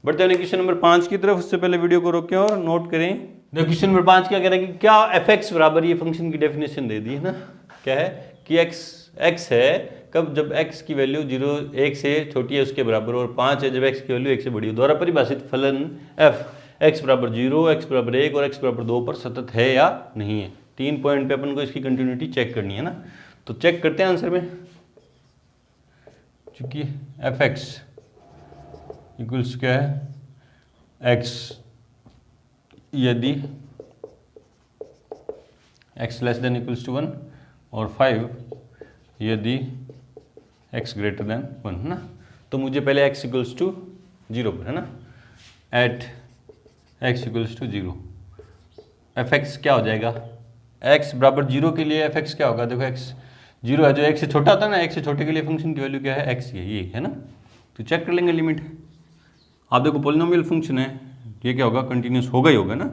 बढ़ते हैं क्वेश्चन नंबर 5 की तरफ। उससे पहले वीडियो को रोकें और नोट करें। देखो क्वेश्चन नंबर 5 क्या कह रहा है कि क्या fx बराबर, ये फंक्शन की डेफिनेशन दे दी है ना, क्या है कि x है कब, जब x की वैल्यू 1 से छोटी है उसके बराबर, और 5 है जब x की वैल्यू 1 से बड़ी है। द्वारा परिभाषित फलन f x बराबर 0, x बराबर 1 और x बराबर 2 पर सतत है या नहीं है। 3 पॉइंट पे अपन को इसकी कंटिन्यूटी चेक करनी है ना। तो चेक करते हैं आंसर में। चूंकि fx इक्वल्स क्या है, x यदि x less than equals to 1 और 5 यदि x ग्रेटर देन 1, है ना। तो मुझे पहले x इक्वल्स टू 0 पर, है ना, at x equals to 0 fx क्या हो जाएगा, x बराबर 0 के लिए fx क्या होगा, देखो x 0 है, जो x से छोटा था ना, x से छोटे के लिए फंक्शन की वैल्यू क्या है, x ये है ना। तो चेक कर लेंगे लिमिट। आप देखो पोलिनोमियल फंक्शन है, ये क्या होगा, कंटिन्यूस होगा ही होगा ना।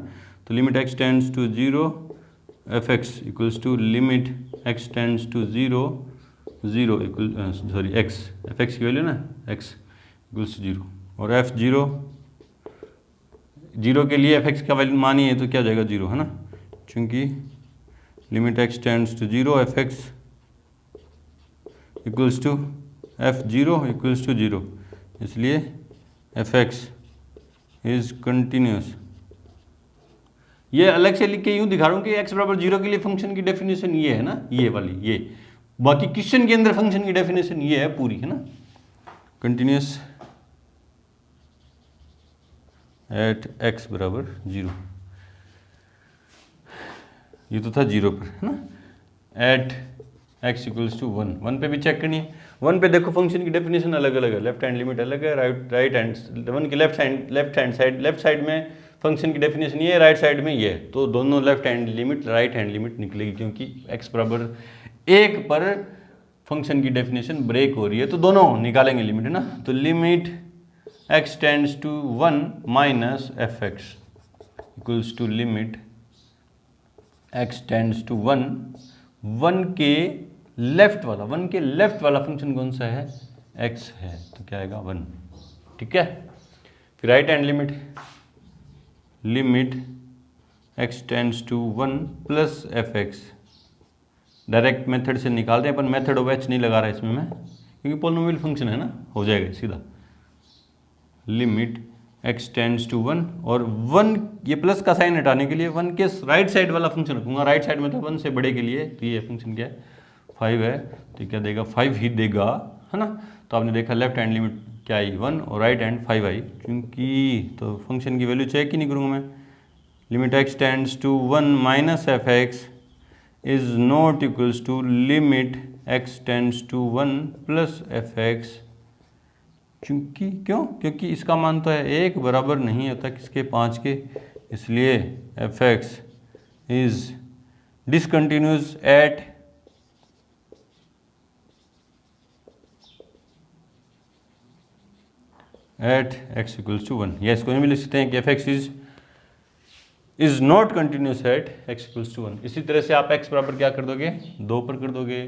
तो limit x tends to 0 fx equals to limit x tends to 0 equal sorry x fx की वैल्यू ना x इक्वल्स टू 0, और f 0 के लिए fx का वैल्यू मानी है तो क्या हो जाएगा 0, है ना। चूँकि limit x tends to 0 fx equals to f0 equals to 0, इसलिए fx इज कंटिन्यूस। ये अलग से लिख के यूं दिखा रहा हूं कि x बराबर 0 के लिए फंक्शन की डेफिनेशन ये है ना, ये वाली, ये बाकी क्वेश्चन के अंदर फंक्शन की डेफिनेशन ये है पूरी, है ना, कंटिन्यूस एट x बराबर 0, ये तो था 0 पर, है ना, एट x इक्वल्स टू 1, 1 पे भी चेक करनी है। 1 पे देखो फंक्शन की डेफिनेशन अलग अलग है, लेफ्ट हैंड लिमिट अलग है, राइट हैंड 1 की लेफ्ट साइड में फंक्शन की डेफिनेशन ये है, राइट साइड में ये है, तो दोनों left hand limit right hand limit निकलेगी, क्योंकि x बराबर 1 पर फंक्शन की डेफिनेशन ब्रेक हो रही है, तो दोनों निकालेंगे लिमिट, है ना। तो limit x tends to 1 minus fx equals to limit x tends to 1, 1 के लेफ्ट वाला फंक्शन कौन सा है, x है, तो क्या आएगा 1, ठीक है। फिर right hand limit x tends to 1 plus fx, direct method से निकालते हैं, पर मेथड ऑफ h नहीं लगा रहा इसमें मैं, क्योंकि पोलिनोमियल फंक्शन है ना, हो जाएगा सीधा। लिमिट x टेंड्स टू 1 और 1, ये प्लस का साइन हटाने के लिए 1 के राइट साइड वाला फंक्शन रखूंगा, राइट साइड मतलब 1 से बड़े के लिए, तो ये फंक्शन क्या है 5 है, तो क्या देगा 5 ही देगा, है ना। तो आपने देखा लेफ्ट हैंड लिमिट क्या आई 1 और राइट हैंड 5 आई, क्योंकि तो फंक्शन की वैल्यू चेक ही नहीं करूँगा मैं। Limit x tends to 1 minus fx is not equals to limit x tends to 1 plus fx, क्योंकि इसका मान तो है 1 बराबर नहीं होता किसके, 5 के, इसलिए fx is discontinuous at x equals to 1, या इसको भी लिख सकते हैं कि fx is not continuous at x equals to 1। इसी तरह से आप x बराबर क्या कर दोगे, 2 पर कर दोगे,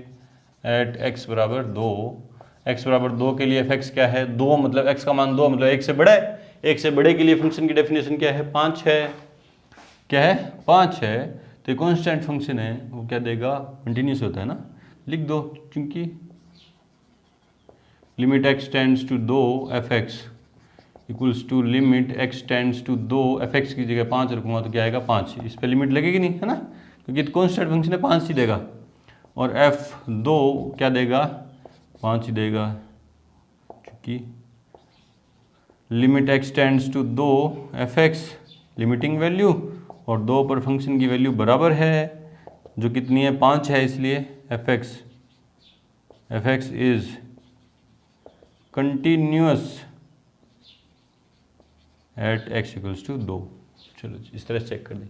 एट x बराबर 2, x बराबर 2 के लिए fx क्या है 2, मतलब x का मान 2 मतलब 1 से बड़ा है, 1 से बड़े के लिए फंक्शन की डेफिनेशन क्या है 5 है, क्या है 5 है, तो कॉन्स्टेंट फंक्शन है, वो क्या देगा कंटिन्यूस होता है ना, लिख दो, क्योंकि limit x tends to 2 fx equals to limit x tends to 2 fx की जगह 5 रखूँगा तो क्या आएगा 5, इस पर लिमिट लगेगी नहीं, है ना, क्योंकि कॉन्स्टेंट फंक्शन है 5 ही देगा, और f2 क्या देगा 5 ही देगा, क्योंकि limit x tends to 2 fx limiting value, और 2 पर फंक्शन की वैल्यू बराबर है जो कितनी है 5 है, इसलिए fx is continuous at x equals to 2। चलो इस तरह चेक कर दें।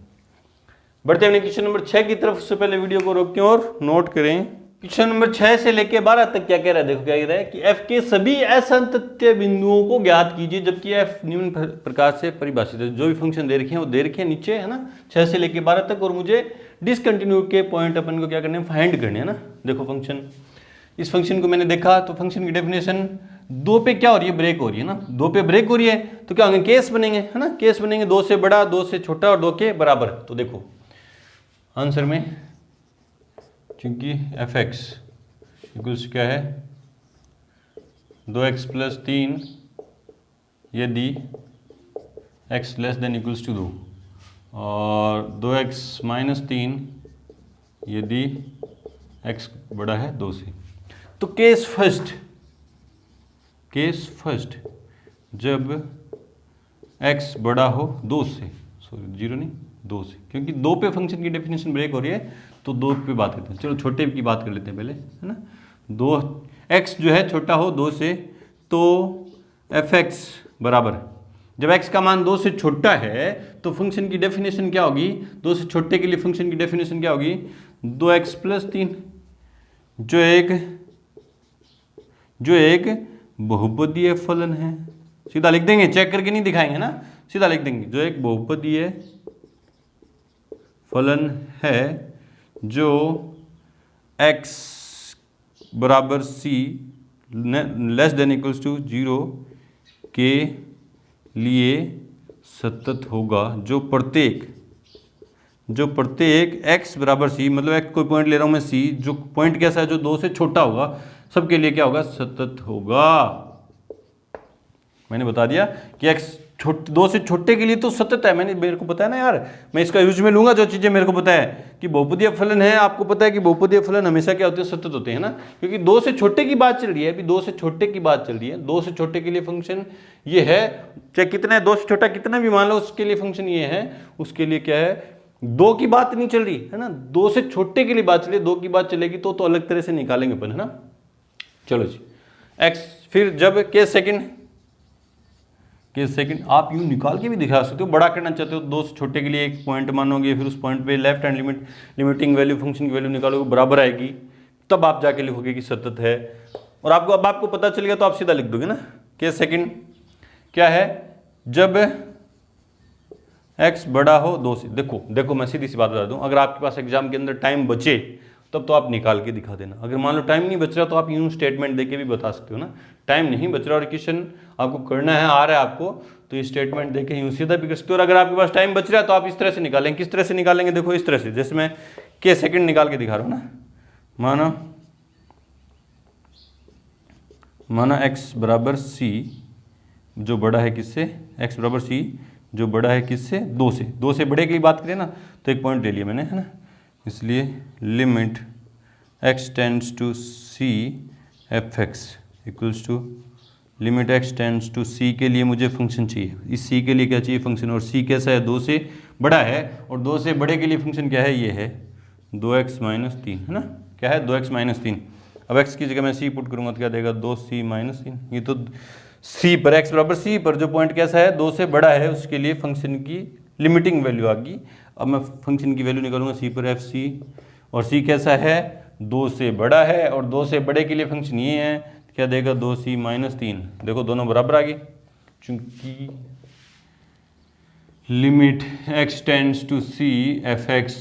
बढ़ते हैं क्वेश्चन नंबर 6 की तरफ। उससे पहले वीडियो को रोकें और नोट करें। क्वेश्चन नंबर 6 से लेके 12 तक क्या कह रहा है, देखो क्या कह रहा है कि f के सभी असंतत्य बिंदुओं को ज्ञात कीजिए जबकि f निम्न प्रकार से परिभाषित है। जो भी फंक्शन दे रखे हैं वो दे रखे हैं नीचे, है ना, 6 से लेके 12 तक, और मुझे डिसकंटिन्यू के पॉइंट अपन को क्या करने हैं, फाइंड करने हैं ना। देखो फंक्शन, इस फंक्शन को मैंने देखा तो फंक्शन की डेफिनेशन 2 पे क्या हो रही है, ब्रेक हो रही है ना, 2 पे ब्रेक हो रही है तो क्या होंगे, केस बनेंगे, है ना, केस बनेंगे 2 से बड़ा, 2 से छोटा और 2 के बराबर। तो देखो आंसर में, क्योंकि fx इक्वल्स क्या है 2x प्लस 3 यदि x less than equals to 2 और 2x माइनस 3 यदि x बड़ा है 2 से। तो केस फर्स्ट जब x बड़ा हो 2 से, सॉरी 0 नहीं 2 से, क्योंकि 2 पे फंक्शन की डेफिनेशन ब्रेक हो रही है तो 2 पे बात करते हैं। चलो छोटे की बात कर लेते हैं पहले, है ना। 2x जो है छोटा हो 2 से तो fx बराबर, जब x का मान 2 से छोटा है तो फंक्शन की डेफिनेशन क्या होगी, 2 से छोटे के लिए फंक्शन की डेफिनेशन क्या होगी 2x प्लस 3, जो एक बहुपदीय फलन है। सीधा लिख देंगे, चेक करके नहीं दिखाएंगे ना, सीधा लिख देंगे, जो एक बहुपदीय फलन है जो x बराबर c less than equals to 0 के लिए सतत होगा, जो प्रत्येक x बराबर c, मतलब x कोई पॉइंट ले रहा हूँ मैं c, जो पॉइंट कैसा है जो 2 से छोटा होगा, सबके लिए क्या होगा, सतत होगा। मैंने बता दिया कि x दो से छोटे के लिए तो सतत है, मेरे को पता है ना यार, मैं इसका यूज में लूंगा जो चीजें मेरे को पता है कि बहुपदीय फलन है, आपको पता है कि बहुपदीय फलन हमेशा क्या होते हैं, सतत होते हैं ना, क्योंकि दो से छोटे की बात चल रही है, अभी दो से छोटे की बात चल रही है, दो से छोटे के लिए फंक्शन ये है, चाहे कितना है, दो से छोटा कितना भी मान लो उसके लिए फंक्शन ये है, उसके लिए क्या है, दो की बात नहीं चल रही है ना, दो से छोटे के लिए बात चल रही है, दो की बात चलेगी तो अलग तरह से निकालेंगे अपन, है ना। चलो जी x, फिर जब केस सेकंड आप यूं निकाल के भी दिखा सकते हो, बड़ा करना चाहते हो दो से छोटे के लिए एक पॉइंट मानोगे, फिर उस पॉइंट पे left hand limiting value function की वैल्यू निकालोगे, बराबर आएगी, तब आप जाके लिखोगे कि सतत है। और आपको पता चल गया तो आप सीधा लिख दोगे ना। केस सेकंड क्या है, जब x बड़ा हो 2 से, देखो मैं सीधी सी बात बता दूं, अगर आपके पास एग्जाम के अंदर टाइम बचे तब तो आप निकाल के दिखा देना, अगर मान लो टाइम नहीं बच रहा तो आप यूं स्टेटमेंट देके भी बता सकते हो ना। टाइम नहीं बच रहा और क्वेश्चन आपको करना है, आ रहा है आपको, तो ये स्टेटमेंट देके यूं सीधा भी कर सकते हो। और अगर आपके पास टाइम बच रहा है तो आप इस तरह से निकालेंगे, किस तरह से निकालेंगे, देखो इस तरह से, जैसे मैं के सेकंड निकाल के दिखा रहा हूं ना, माना x बराबर c जो बड़ा है किससे, x बराबर c जो बड़ा है किससे, 2 से बड़े की बात करें ना तो एक पॉइंट ले लिया मैंने, है ना, इसलिए limit x tends to c f(x) equals to limit x tends to c के लिए मुझे फंक्शन चाहिए, इस c के लिए क्या चाहिए, फंक्शन, और c कैसा है, 2 से बड़ा है, और 2 से बड़े के लिए फंक्शन क्या है, ये है 2x माइनस 3, है ना, क्या है 2x माइनस 3। अब x की जगह मैं c पुट करूंगा तो क्या देगा, 2c माइनस 3, ये तो c पर x बराबर c पर जो पॉइंट कैसा है, 2 से बड़ा है, उसके लिए फंक्शन की लिमिटिंग वैल्यू आ गई। अब मैं फंक्शन की वैल्यू निकालूंगा c पर fc, और c कैसा है, 2 से बड़ा है, और 2 से बड़े के लिए फंक्शन ये है, क्या देगा 2c माइनस 3, देखो दोनों बराबर आ गए, चूंकि limit x tends to c f(x)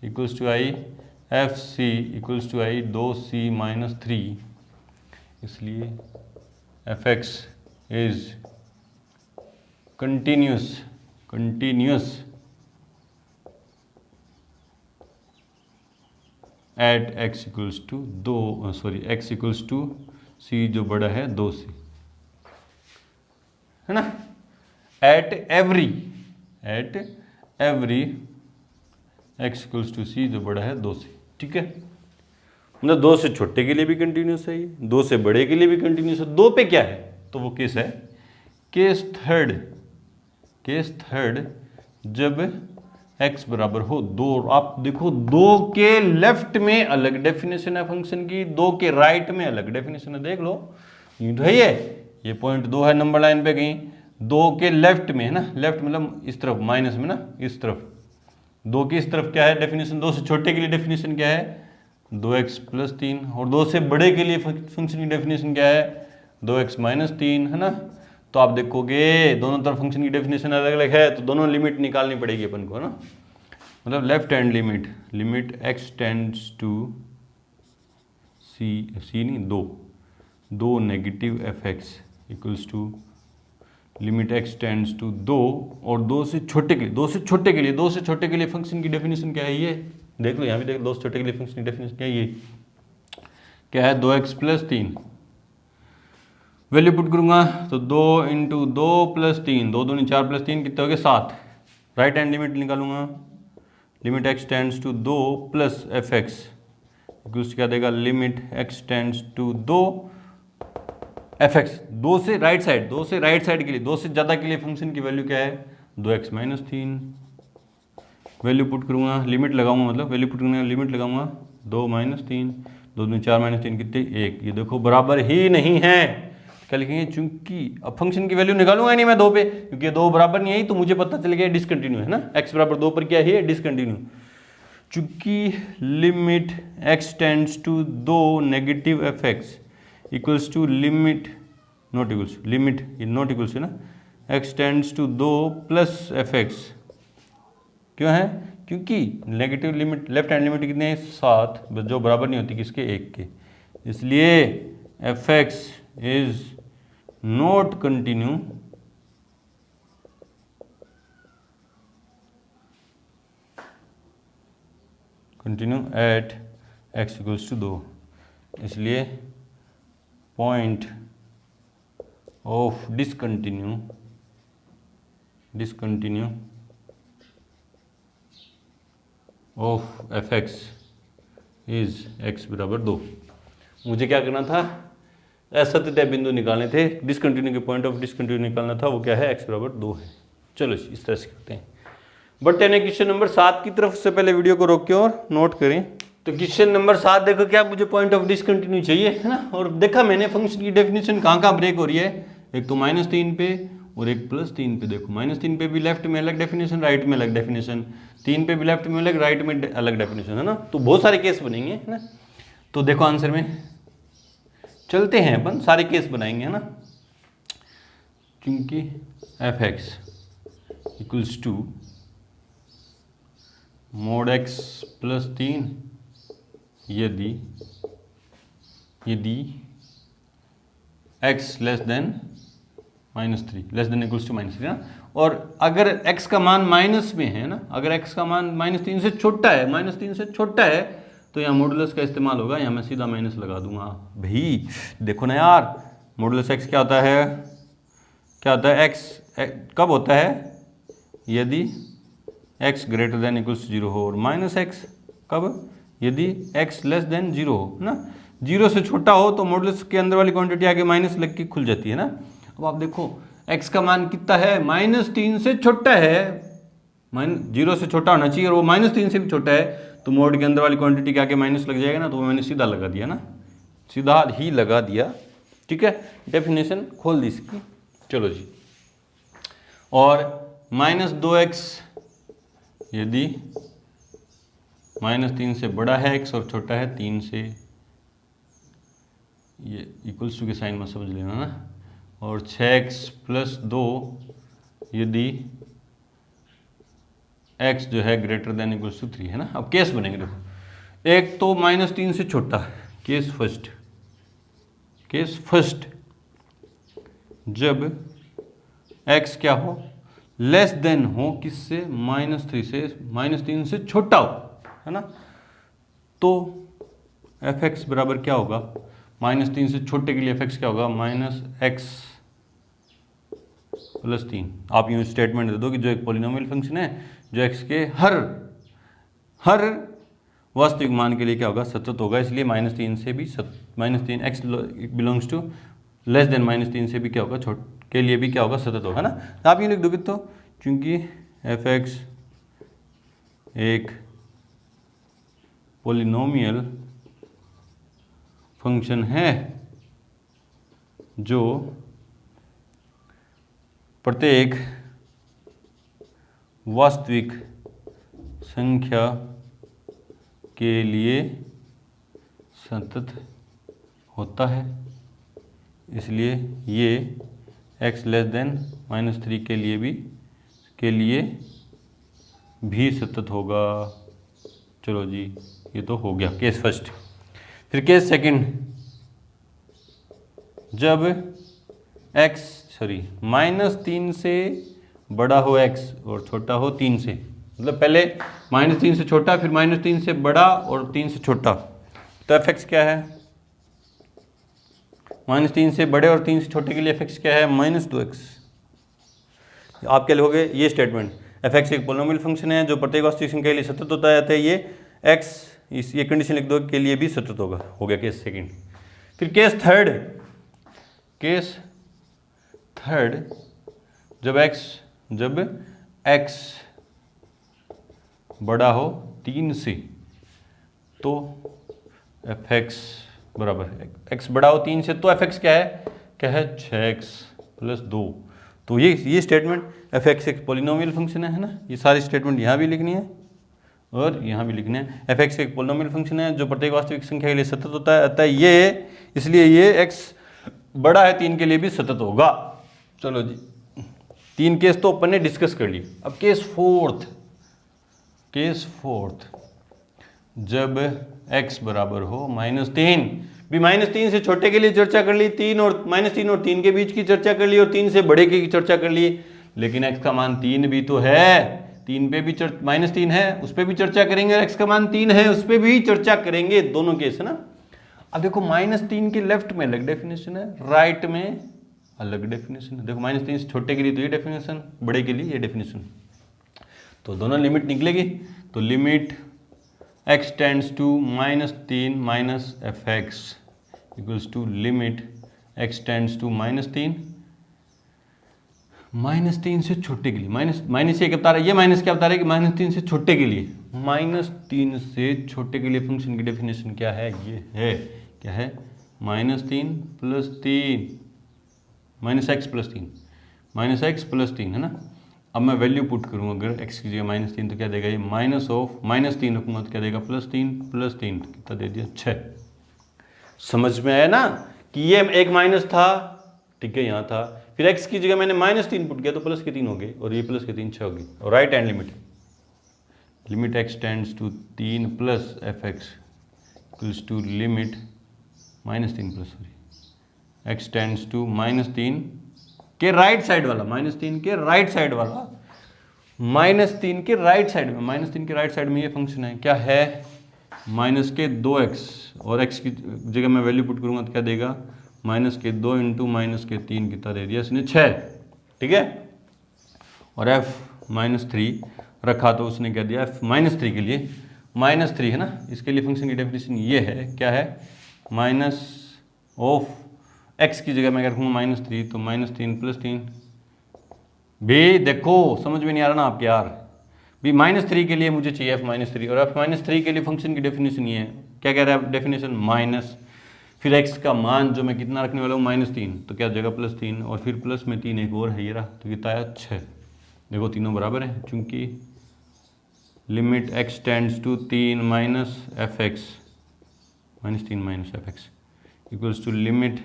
equals to i fc equals to i 2c minus 3, इसलिए f(x) is continuous at x equals to x equals to c जो बड़ा है 2 से, है ना, at every x equals to c जो बड़ा है 2 से, ठीक है, मतलब 2 से छोटे के लिए भी कंटिन्यूस है, ये 2 से बड़े के लिए भी कंटिन्यूस है। 2 पे क्या है, तो वो केस है केस थर्ड जब x बराबर हो 2, आप देखो 2 के लेफ्ट में अलग डेफिनेशन है फंक्शन की, 2 के राइट में अलग डेफिनेशन है, देख लो यूं तो है, ये पॉइंट 2 है नंबर लाइन पे कहीं, 2 के लेफ्ट में है ना, लेफ्ट मतलब इस तरफ माइनस में ना, इस तरफ 2 की इस तरफ क्या है डेफिनेशन, 2 से छोटे के लिए डेफिनेशन क्या है, 2x प्लस 3, और 2 से बड़े के लिए फंक्शन की डेफिनेशन क्या है, 2x माइनस 3, है ना। तो आप देखोगे दोनों तरफ फंक्शन की डेफिनेशन अलग अलग है, तो दोनों लिमिट निकालनी पड़ेगी अपन को, है ना, मतलब left hand limit x tends to c नहीं 2 negative f(x) equals to limit x tends to 2, और 2 से छोटे के लिए फंक्शन की डेफिनेशन क्या है, ये देख लो, यहाँ भी देख लो, 2 से छोटे के लिए फंक्शन की डेफिनेशन क्या है, ये क्या है 2x प्लस 3, वैल्यू पुट करूंगा तो 2 इंटू 2 प्लस 3, 2 दूनी 4 प्लस 3 कितने हो गए 7, राइट हैंड लिमिट निकालूंगा, limit x tends to 2 plus f(x) equals क्या देगा, limit x tends to 2 f(x), 2 से राइट साइड के लिए, 2 से ज़्यादा के लिए फंक्शन की वैल्यू क्या है, 2x माइनस 3, वैल्यू पुट करूँगा, लिमिट लगाऊंगा, मतलब वैल्यू पुट करूँगा, लिमिट लगाऊंगा 2 माइनस 3, 2 दूनी 4 माइनस 3 कितने 1, ये देखो बराबर ही नहीं है, क्या लिखेंगे, चूंकि अब फंक्शन की वैल्यू निकालूंगा नहीं मैं 2 पे, क्योंकि 2 बराबर नहीं आई, तो मुझे पता चल गया डिसकंटिन्यू है ना, x बराबर 2 पर क्या है, डिसकंटिन्यू, चूंकि limit x tends to 2 negative f(x) equals to limit not equals है ना, x tends to 2 plus f(x), क्यों है, क्योंकि negative limit left hand limit कितने हैं 7, जो बराबर नहीं होती किसके, 1 के, इसलिए f(x) is not continue at x equals to 2, इसलिए point of discontinue of f x is x बराबर 2। मुझे क्या करना था, असत्य बिंदु निकालने थे, डिसकंटिन्यू के पॉइंट ऑफ डिसकंटिन्यू निकालना था, वो क्या है, एक्स बराबर 2 है। चलो इस तरह से करते हैं। बढ़ते हैं क्वेश्चन नंबर 7 की तरफ। से पहले वीडियो को रोक के और नोट करें। तो क्वेश्चन नंबर 7 देखो, क्या मुझे पॉइंट ऑफ डिसकंटिन्यू चाहिए, है ना। और देखा मैंने फंक्शन की डेफिनेशन कहाँ ब्रेक हो रही है, एक तो -3 पे और एक +3 पे। देखो -3 पे भी लेफ्ट में अलग डेफिनेशन, राइट में अलग डेफिनेशन, 3 पे भी लेफ्ट में अलग, राइट में अलग डेफिनेशन, है ना। तो बहुत सारे केस बनेंगे, है ना। तो देखो आंसर में चलते हैं अपन, सारे केस बनाएंगे, है ना। क्योंकि f x equals to mod x +3 यदि x less than -3 less than equals to -3, ना। और अगर x का मान माइनस में है ना, अगर x का मान -3 से छोटा है, -3 से छोटा है, तो यहाँ मॉडुलस का इस्तेमाल होगा। यहाँ मैं सीधा माइनस लगा दूंगा। भाई देखो ना यार, मॉडुलस x क्या होता है, x कब होता है, यदि x ग्रेटर देन इक्वल्स 0 हो, और -x कब, यदि x लेस देन 0 हो, ना। 0 से छोटा हो तो मॉडुलस के अंदर वाली क्वांटिटी आगे माइनस लग के खुल जाती है ना। अब आप देखो x का मान कितना है, -3 से छोटा है, 0 से छोटा होना चाहिए, और वो -3 से भी छोटा है, तो मोड के अंदर वाली क्वांटिटी के आगे माइनस लग जाएगा ना। तो मैंने सीधा लगा दिया ना, सीधा ही लगा दिया, ठीक है। डेफिनेशन खोल दी इसकी। चलो जी, और -2x यदि -3 से बड़ा है x और छोटा है 3 से, ये इक्वल्स टू के साइन में समझ लेना ना। और 6x + 2 यदि x जो है ग्रेटर देन इक्वल्स टू 3, है ना। अब केस बनेंगे, देखो एक तो -3 से छोटा, केस फर्स्ट जब x क्या हो, लेस देन हो किससे, -3 से, -3 से छोटा हो, है ना। तो एफ एक्स बराबर क्या होगा, -3 से छोटे के लिए एफ एक्स क्या होगा, -x + 3। आप यूँ स्टेटमेंट दे दो कि जो एक पॉलिनोमियल फंक्शन है जो x के हर वास्तविक मान के लिए क्या होगा, सतत होगा। इसलिए -3 से भी -3 x belongs to less than -3 से भी क्या होगा, के लिए भी क्या होगा, सतत होगा ना। तो आप ये लिख दोगे, तो क्योंकि एफ एक्स एक पॉलिनोमियल फंक्शन है जो प्रत्येक वास्तविक संख्या के लिए सतत होता है, इसलिए ये x लेस देन -3 के लिए भी सतत होगा। चलो जी, ये तो हो गया केस फर्स्ट। फिर केस सेकंड, जब -3 से बड़ा हो x और छोटा हो 3 से, मतलब पहले -3 से छोटा, फिर -3 से बड़ा और 3 से छोटा, तो एफ एक्स क्या है, -3 से बड़े और 3 से छोटे के लिए एफ एक्स क्या है, -2x। आप क्या लिखोगे, ये स्टेटमेंट, एफ एक्स एक पॉलिनोमियल फंक्शन है जो प्रत्येक वास्तविक संख्या के लिए सतत होता है, ये x ये कंडीशन लिख दो के लिए भी सतत होगा। हो गया केस सेकंड। फिर केस थर्ड, जब x बड़ा हो 3 से, तो एफ एक्स बराबर, x बड़ा हो 3 से, तो एफ एक्स क्या है 6x + 2। तो ये स्टेटमेंट, एफ एक्स एक पॉलिनोमियल फंक्शन है ना। ये सारी स्टेटमेंट यहाँ भी लिखनी है और यहाँ भी लिखने हैं। एफ एक्स एक पॉलिनोमियल फंक्शन है जो प्रत्येक वास्तविक संख्या के लिए सतत होता है, अतः ये, इसलिए ये x बड़ा है 3 के लिए भी सतत होगा। चलो जी, 3 केस तो अपन ने डिस्कस कर लिए। अब केस फोर्थ, जब x बराबर हो -3, भी -3 से छोटे के लिए चर्चा कर ली, -3 और 3 के बीच की चर्चा कर ली, और 3 से बड़े की चर्चा कर ली, लेकिन x का मान 3 भी तो है, 3 पे भी -3 है, उस पर भी चर्चा करेंगे, और x का मान 3 है, उस पर भी चर्चा करेंगे, दोनों केस है ना। अब देखो -3 के लेफ्ट में अलग डेफिनेशन है, राइट में अलग डेफिनेशन है। देखो -3 से छोटे के लिए तो ये डेफिनेशन, बड़े के लिए ये डेफिनेशन, तो दोनों लिमिट निकलेगी। तो limit x tends to -3 minus f x equals to limit x tends to -3 से छोटे के लिए, माइनस ये क्या बता रहा है, ये माइनस क्या बता रहा है कि -3 से छोटे के लिए, -3 से छोटे के लिए फंक्शन की डेफिनेशन क्या है, ये है, क्या है, -3 + 3 -x + 3 है ना। अब मैं वैल्यू पुट करूँगा, अगर x की जगह -3 तो क्या देगा ये, -3 रखूँगा तो क्या देगा, +3 तो कितना दे दिया, 6। समझ में आया ना कि ये एक माइनस था, ठीक है, यहाँ था, फिर x की जगह मैंने -3 पुट किया तो +3 हो गए, और ये +3 6 होगी। और right hand limit x tends to 3 + fx equals to limit x tends to -3 के राइट साइड वाला, -3 के राइट साइड वाला, -3 के राइट साइड में, -3 के राइट साइड में ये फंक्शन है, क्या है, -2x, और x की जगह मैं वैल्यू पुट करूँगा तो क्या देगा, -2 × -3 कितना दे दिया इसने, 6, ठीक है। और f-3 रखा तो उसने क्या दिया, f-3 के लिए, -3 है ना, इसके लिए फंक्शन की डेफिनेशन ये है, क्या है, माइनस ऑफ x की जगह मैं क्या रखूँगा, -3, तो -3 + 3 भी, देखो समझ में नहीं आ रहा ना आपके यार, भी -3 के लिए मुझे चाहिए f-3, और f-3 के लिए फंक्शन की डेफिनेशन ये है, क्या कह रहा है डेफिनेशन, माइनस, फिर x का मान जो मैं कितना रखने वाला हूँ, -3, तो क्या जगह +3, और फिर प्लस में 3 एक और है, ये रहा, तो कितना आया, 6। देखो तीनों बराबर है, चूंकि limit x tends to 3 minus f x, -3 - fx equals to limit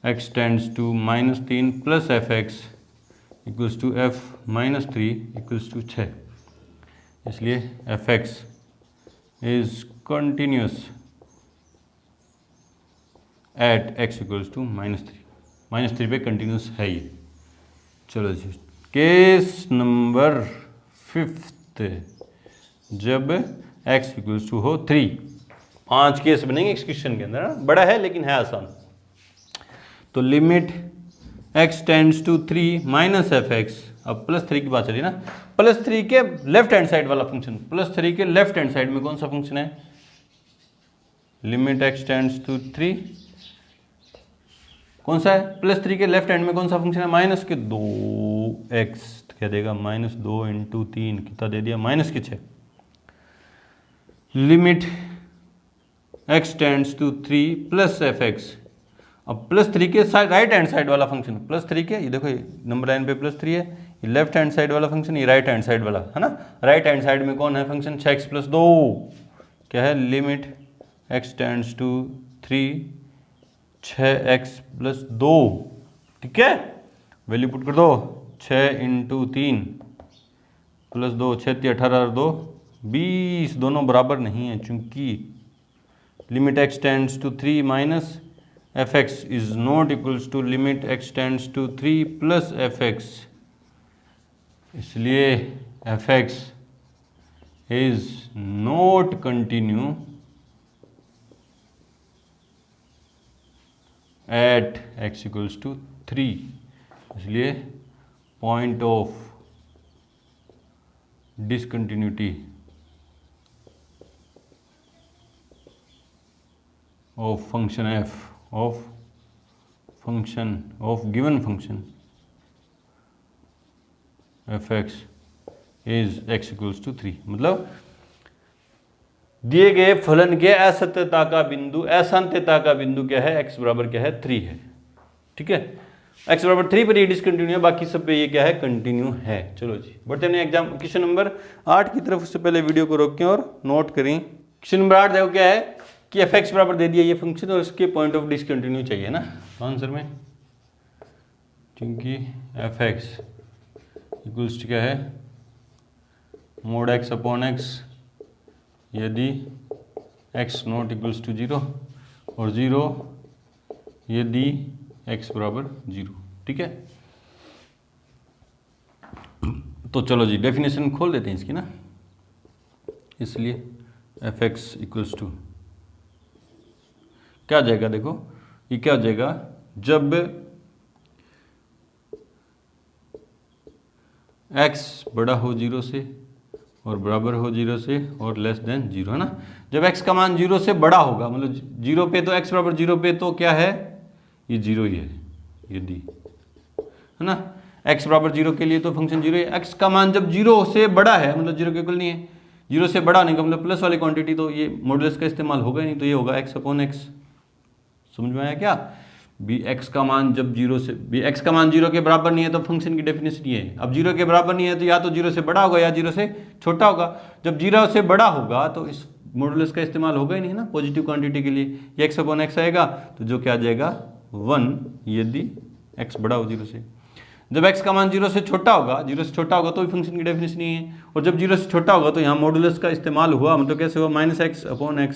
x tends to -3 + fx equals to f-3 equals to 6। इसलिए fx is continuous at x equals to -3 पे कंटिन्यूस है ये। चलो जी, केस नंबर 5, जब x इक्वल्स टू हो 3। 5 केस बनेंगे इस क्वेश्चन के अंदर, बड़ा है लेकिन है आसान। तो limit x tends to 3 minus f x, अब +3 की बात चली ना, +3 के लेफ्ट हैंड साइड वाला फंक्शन, +3 के लेफ्ट हैंड साइड में कौन सा फंक्शन है, लिमिट x टेंड्स टू 3, कौन सा है, +3 के लेफ्ट हैंड में कौन सा फंक्शन है, -2x, तो क्या देगा, -2 × 3 कितना दे दिया, -6। Limit x tends to 3 + fx, अब +3 के साइड राइट हैंड साइड वाला फंक्शन, +3 के, ये देखो ये नंबर लाइन पे +3 है, ये लेफ्ट हैंड साइड वाला फंक्शन, ये राइट हैंड साइड वाला है ना। राइट हैंड साइड में कौन है फंक्शन, 6x + 2, क्या है, limit x tends to 3 6x + 2, ठीक है, वैल्यू पुट कर दो, 6 × 3 + 2, 6 × 18 और 2 20, दोनों बराबर नहीं है, चूंकि limit x tends to 3 minus fx is not equals to limit x tends to 3 + fx, इसलिए fx is not continue at x equals to 3, इसलिए point of discontinuity of function f of given function fx is x equals to 3, मतलब दिए गए फलन के असत्यता का बिंदु क्या है, x बराबर क्या है, 3 है, ठीक है, x बराबर 3 पर ये डिसकंटिन्यू है, बाकी सब पे ये क्या है, कंटिन्यू है। चलो जी, बढ़ते हैं एग्जाम क्वेश्चन नंबर 8 की तरफ। उससे पहले वीडियो को रोकें और नोट करें। क्वेश्चन नंबर 8 देखो क्या है कि fx बराबर दे दिया ये फंक्शन, और इसके पॉइंट ऑफ डिसकंटिन्यू चाहिए ना आंसर में, क्योंकि fx इक्वल्स टू क्या है, mod x/x यदि x नॉट इक्वल्स टू 0, और 0 यदि x बराबर 0, ठीक है। तो चलो जी डेफिनेशन खोल देते हैं इसकी ना, इसलिए fx इक्वल्स टू क्या हो जाएगा, देखो ये क्या हो जाएगा, जब x बड़ा हो 0 से और बराबर हो 0 से और लेस देन 0, है ना। जब x का मान 0 से बड़ा होगा, मतलब 0 पे तो x बराबर 0 पे तो क्या है, ये 0 ही है, ये डी, है ना। x बराबर 0 के लिए तो फंक्शन 0 है। x का मान जब 0 से बड़ा है, मतलब 0 के इक्वल नहीं है, 0 से बड़ा होने का मतलब प्लस वाली क्वांटिटी, तो ये मॉडुलस का इस्तेमाल होगा ही नहीं, तो ये होगा x अपॉन x। समझ में आया क्या। बी एक्स का मान जब 0 से, बी एक्स का मान 0 के बराबर नहीं है तो फंक्शन की डेफिनेशन ये है। अब 0 के बराबर नहीं है तो या तो 0 से बड़ा होगा या 0 से छोटा होगा। जब 0 से बड़ा होगा तो इस मॉडुलस का इस्तेमाल होगा ही नहीं, है ना, पॉजिटिव क्वांटिटी के लिए। ये x अपॉन x आएगा, तो जो क्या आ जाएगा 1, यदि x बड़ा हो 0 से। जब x का मान 0 से छोटा होगा, 0 से छोटा होगा तो भी फंक्शन की डेफिनेशन नहीं है। और जब 0 से छोटा होगा तो यहाँ मॉडुलस का इस्तेमाल हुआ, मतलब कैसे हुआ, -x अपॉन x,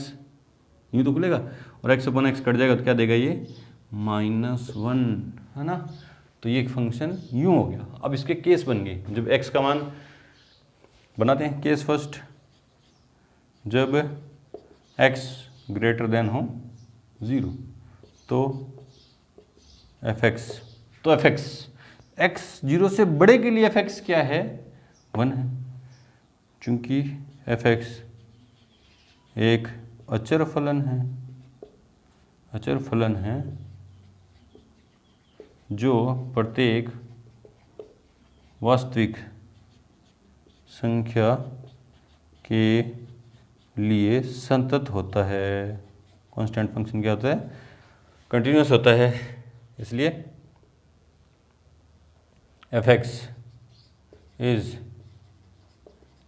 यूँ तो खुलेगा और x अपॉन x कट जाएगा तो क्या देगा ये -1, है ना। तो ये एक फंक्शन यूँ हो गया। अब इसके केस बन गए, जब x का मान बनाते हैं केस फर्स्ट, जब x ग्रेटर देन हो 0 तो fx, तो fx x 0 से बड़े के लिए fx क्या है, 1 है, चूंकि fx एक अचर फलन है, अचर फलन है जो प्रत्येक वास्तविक संख्या के लिए संतत होता है। कांस्टेंट फंक्शन क्या होता है, कंटिन्यूस होता है, इसलिए fx is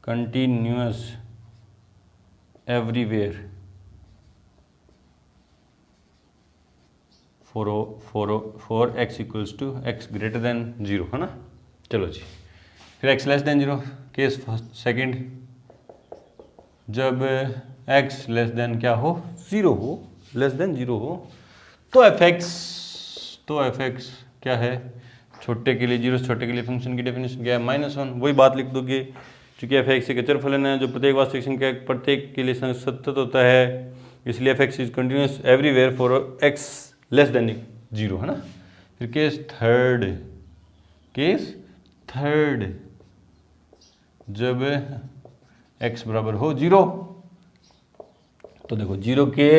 continuous everywhere for x equals to x greater than 0, है ना। चलो जी, फिर x less than 0, case second, जब x लेस देन क्या हो 0 हो, लेस देन 0 हो, तो fx क्या है, छोटे के लिए 0 से छोटे के लिए फंक्शन की डेफिनेशन क्या है, -1। वही बात लिख दोगे, चूंकि fx एक अचर फलन है जो प्रत्येक वास्तविक संख्या प्रत्येक के लिए सतत होता है, इसलिए fx is continuous everywhere for x less than 0, है ना। फिर केस थर्ड, जब x बराबर हो 0, तो देखो 0 के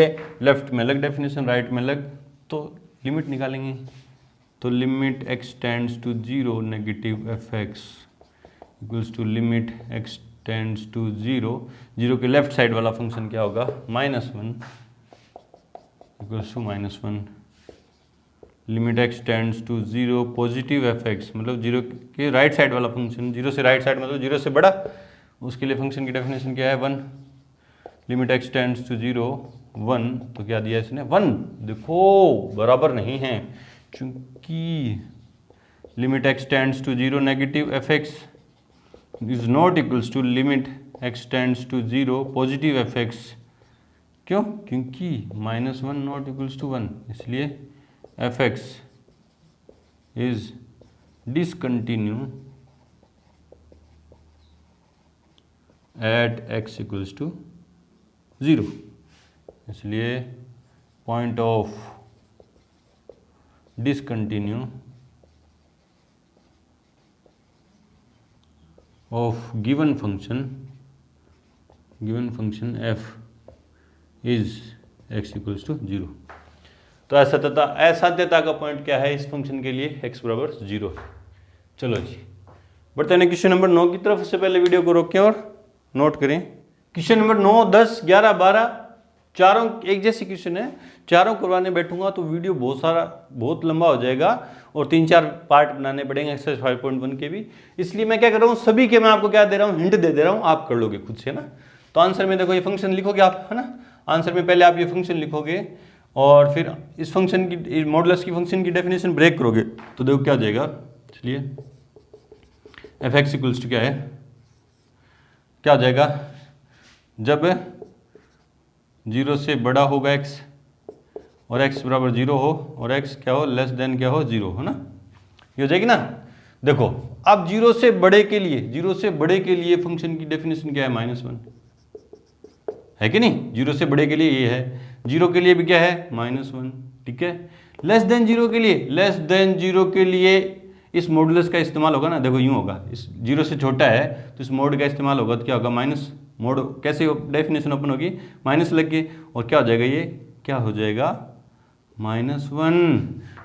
लेफ्ट में अलग डेफिनेशन, राइट में अलग, तो लिमिट निकालेंगे, तो limit x tends to 0 negative fx equals to limit x tends to 0, 0 के लेफ्ट साइड वाला फंक्शन क्या होगा, -1 equals to -1, limit x tends to 0 positive fx, मतलब 0 के राइट साइड वाला फंक्शन, 0 से राइट साइड मतलब 0 से बड़ा, उसके लिए फंक्शन की डेफिनेशन क्या है, 1, लिमिट x टेंड्स टू 0 1, तो क्या दिया इसने 1। देखो बराबर नहीं है, क्योंकि limit x tends to 0 negative fx is not equals to limit x tends to 0 positive fx। क्यों, क्योंकि -1 नॉट इक्वल्स टू 1, इसलिए fx is discontinue at x equals to 0, इसलिए point of discontinue of given function f is x equals to 0। तो असाध्यता का पॉइंट क्या है इस फंक्शन के लिए, x बराबर 0 है। चलो जी, बढ़ते हैं क्वेश्चन नंबर 9 की तरफ। उससे पहले वीडियो को रोकें और नोट करें। क्वेश्चन नंबर 9, 10, 11, 12 चारों एक जैसे क्वेश्चन है, चारों करवाने बैठूंगा तो वीडियो बहुत लंबा हो जाएगा और 3-4 पार्ट बनाने पड़ेंगे एक्सरसाइज 5.1 के भी। इसलिए मैं क्या कर रहा हूँ, सभी के मैं आपको क्या दे रहा हूँ, हिंट दे रहा हूँ, आप कर लोगे खुद से ना। तो आंसर में देखो ये फंक्शन लिखोगे आप, है ना। आंसर में पहले आप ये फंक्शन लिखोगे और फिर इस फंक्शन की, मॉडुलस की फंक्शन की डेफिनेशन ब्रेक करोगे तो देखो क्या हो जाएगा। चलिए एफ एक्स इक्वल्स टू क्या है, क्या हो जाएगा, जब 0 से बड़ा होगा x और x बराबर 0 हो और x क्या हो, लेस देन क्या हो, 0, है ना। ये हो जाएगी ना। देखो अब 0 से बड़े के लिए फंक्शन की डेफिनेशन क्या है, -1 है कि नहीं। 0 से बड़े के लिए ये है, जीरो के लिए भी क्या है -1, ठीक है। लेस देन जीरो के लिए, लेस देन जीरो के लिए इस मॉडुलस का इस्तेमाल होगा ना, देखो यूँ होगा, इस जीरो से छोटा है तो इस मोड का इस्तेमाल होगा तो क्या होगा माइनस, मोड कैसे डेफिनेशन ओपन होगी, माइनस लग के, और क्या हो जाएगा, ये क्या हो जाएगा -1।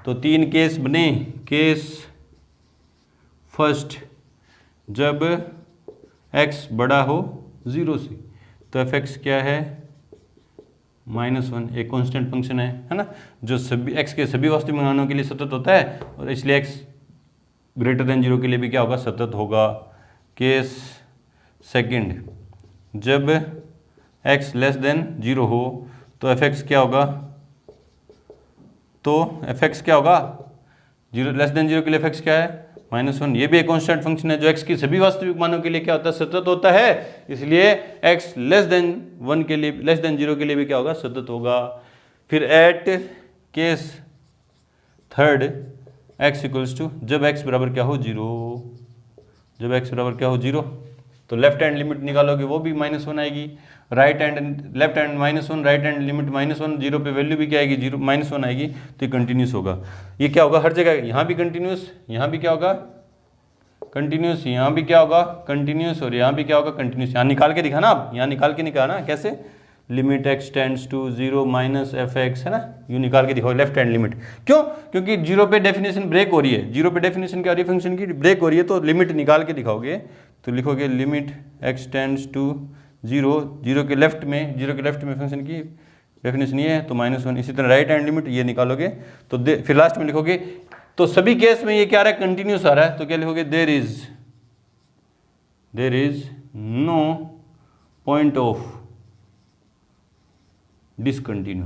तो 3 केस बने। केस फर्स्ट, जब x बड़ा हो 0 से तो fx क्या है -1, एक कांस्टेंट फंक्शन है ना, जो सभी x के सभी वास्तविक मानों के लिए सतत होता है, और इसलिए x ग्रेटर देन 0 के लिए भी क्या होगा, सतत होगा। केस सेकंड, जब x लेस देन 0 हो तो fx क्या होगा, तो fx क्या होगा, 0 लेस देन 0 के लिए fx क्या है -1। ये भी एक कांस्टेंट फंक्शन है जो x की सभी वास्तविक मानों के लिए क्या होता है, सतत होता है, इसलिए x लेस देन 1 के लिए, लेस देन 0 के लिए भी क्या होगा, सतत होगा। फिर at case third, x equals to, जब x बराबर क्या हो 0, जब x बराबर क्या हो 0 तो लेफ्ट हैंड लिमिट निकालोगे वो भी -1 आएगी, right hand, left hand -1, right hand limit -1, 0 पे वैल्यू भी क्या आएगी, 0 -1 आएगी, तो ये कंटिन्यूस होगा। ये क्या होगा हर जगह, यहाँ भी कंटिन्यूस, यहाँ भी क्या होगा कंटिन्यूस, यहाँ भी क्या होगा कंटिन्यूस, और यहाँ भी क्या होगा कंटिन्यूस। यहाँ निकाल के दिखाना, आप यहाँ निकाल के निकालना कैसे, limit x tends to 0 minus fx, है ना, यूँ निकाल के दिखाओ लेफ्ट हैंड लिमिट। क्यों, क्योंकि 0 पे डेफिनेशन ब्रेक हो रही है, 0 पे डेफिनेशन क्या हो रही है, फंक्शन की ब्रेक हो रही है, तो लिमिट निकाल के दिखाओगे तो लिखोगे लिमिट x टेंड्स टू 0, 0 के लेफ्ट में, 0 के लेफ्ट में फंक्शन की डेफिनेशन ये है तो -1। इसी तरह राइट हैंड लिमिट ये निकालोगे तो फिर लास्ट में लिखोगे, तो सभी केस में ये क्या आ रहा है, कंटिन्यूस आ रहा है, तो क्या लिखोगे, there is no point of discontinue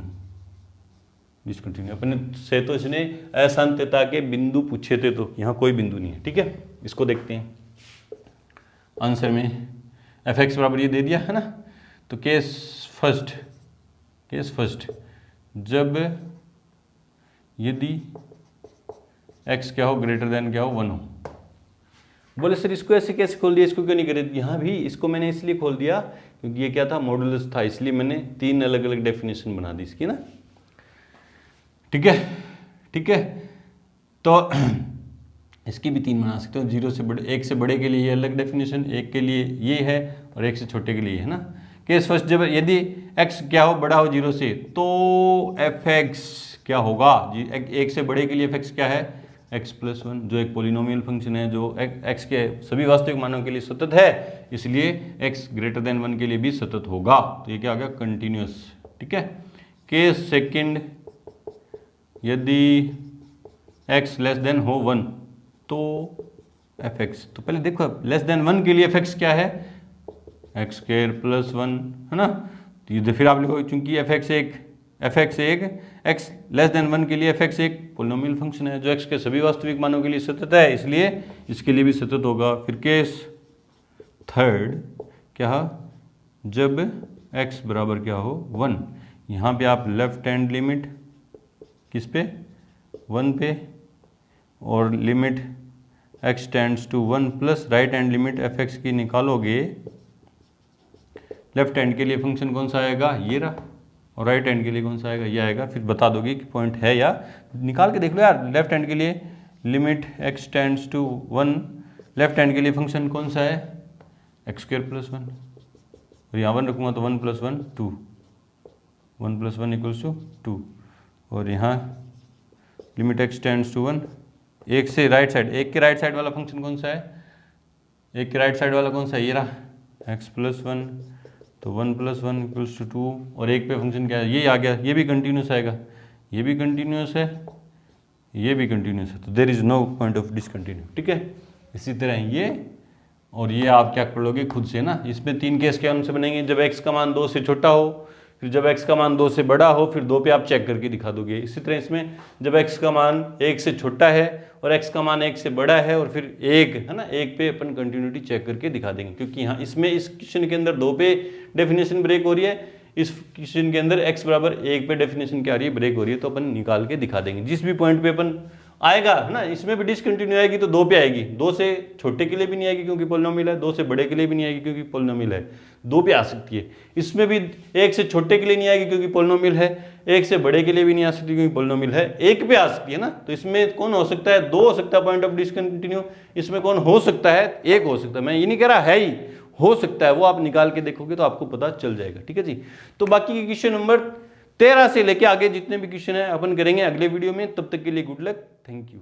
अपने से तो इसने अशांतता के बिंदु पूछे थे, तो यहाँ कोई बिंदु नहीं है, ठीक है। इसको देखते हैं आंसर में, fx बराबर ये दे दिया है ना, तो केस फर्स्ट, जब यदि x क्या हो ग्रेटर देन क्या हो 1 हो। बोले सर इसको ऐसे कैसे खोल दिया, इसको क्यों नहीं करे, यहाँ भी इसको मैंने इसलिए खोल दिया क्योंकि ये क्या था, मॉडुलस था, इसलिए मैंने 3 अलग अलग डेफिनेशन बना दी इसकी ना, ठीक है। तो इसकी भी 3 बना सकते हो, 0 से बड़े, 1 से बड़े के लिए ये अलग डेफिनेशन, 1 के लिए ये है, और 1 से छोटे के लिए है ना। केस फर्स्ट, जब यदि x क्या हो बड़ा हो 0 से तो fx क्या होगा, 1 से बड़े के लिए fx क्या है x+1, जो एक पोलिनोमियल फंक्शन है जो x के सभी वास्तविक मानों के लिए सतत है, इसलिए x ग्रेटर देन 1 के लिए भी सतत होगा, तो ये क्या हो गया कंटिन्यूस, ठीक है। केस सेकंड, यदि x लेस देन हो 1 तो fx, तो पहले देखो लेस देन 1 के लिए fx क्या है x² + 1, है ना, तो ये फिर आप लिखो चूंकि fx एक x लेस देन 1 के लिए fx एक पोलिनोमियल फंक्शन है जो x के सभी वास्तविक मानों के लिए सतत है, इसलिए इसके लिए भी सतत होगा। फिर केस थर्ड, क्या, जब x बराबर क्या हो 1, यहाँ पे आप लेफ्ट हैंड लिमिट किस पे 1 पे, और limit x tends to 1 plus right hand limit fx की निकालोगे, लेफ्ट हैंड के लिए फंक्शन कौन सा आएगा, ये रहा, और राइट हैंड के लिए कौन सा आएगा, ये आएगा। फिर बता दोगे कि पॉइंट है या, निकाल के देख लो यार। लेफ्ट हैंड के लिए limit x tends to 1, left hand के लिए फंक्शन कौन सा है x² + 1, और यहाँ 1 रखूँगा तो 1 + 1 2, 1 + 1 = 2, और यहाँ लिमिट x टेंड्स टू 1, एक से राइट साइड, एक के राइट साइड वाला फंक्शन कौन सा है, एक के राइट साइड वाला कौन सा है, ये रहा x+1, तो 1 + 1 = 2, और एक पे फंक्शन क्या है, ये आ गया, ये भी कंटिन्यूस आएगा, ये भी कंटिन्यूस है, ये भी कंटिन्यूस है, तो there is no point of discontinue, ठीक है। इसी तरह ये और ये आप क्या कर लोगे खुद से ना, इसमें 3 केस के अनुसार बनेंगे, जब x का मान 2 से छोटा हो, फिर जब x का मान 2 से बड़ा हो, फिर 2 पे आप चेक करके दिखा दोगे। इसी तरह इसमें जब x का मान 1 से छोटा है और x का मान 1 से बड़ा है, और फिर 1 है ना, 1 पे अपन कंटिन्यूटी चेक करके दिखा देंगे, क्योंकि यहाँ इसमें इस क्वेश्चन के अंदर 2 पे डेफिनेशन ब्रेक हो रही है, इस क्वेश्चन के अंदर x बराबर 1 पे डेफिनेशन क्या आ रही है, ब्रेक हो रही है, तो अपन निकाल के दिखा देंगे। जिस भी पॉइंट पे अपन आएगा है ना, इसमें भी डिसकंटिन्यू आएगी तो 2 पे आएगी, 2 से छोटे के लिए भी नहीं आएगी क्योंकि पोलिनोमियल है, 2 से बड़े के लिए भी नहीं आएगी क्योंकि पोलिनोमियल है, 2 पे आ सकती है। इसमें भी 1 से छोटे के लिए नहीं आएगी क्योंकि पोलिनोमियल है, 1 से बड़े के लिए भी नहीं आ सकती क्योंकि पोलिनोमियल है, 1 पे आ सकती है ना। तो इसमें कौन हो सकता है, 2 हो सकता है पॉइंट ऑफ डिसकंटिन्यू, इसमें कौन हो सकता है, 1 हो सकता है। मैं ये नहीं कह रहा है ही, हो सकता है, वो आप निकाल के देखोगे तो आपको पता चल जाएगा। ठीक है जी। तो बाकी के क्वेश्चन नंबर 13 से लेके आगे जितने भी क्वेश्चन है अपन करेंगे अगले वीडियो में। तब तक के लिए गुड लक, थैंक यू।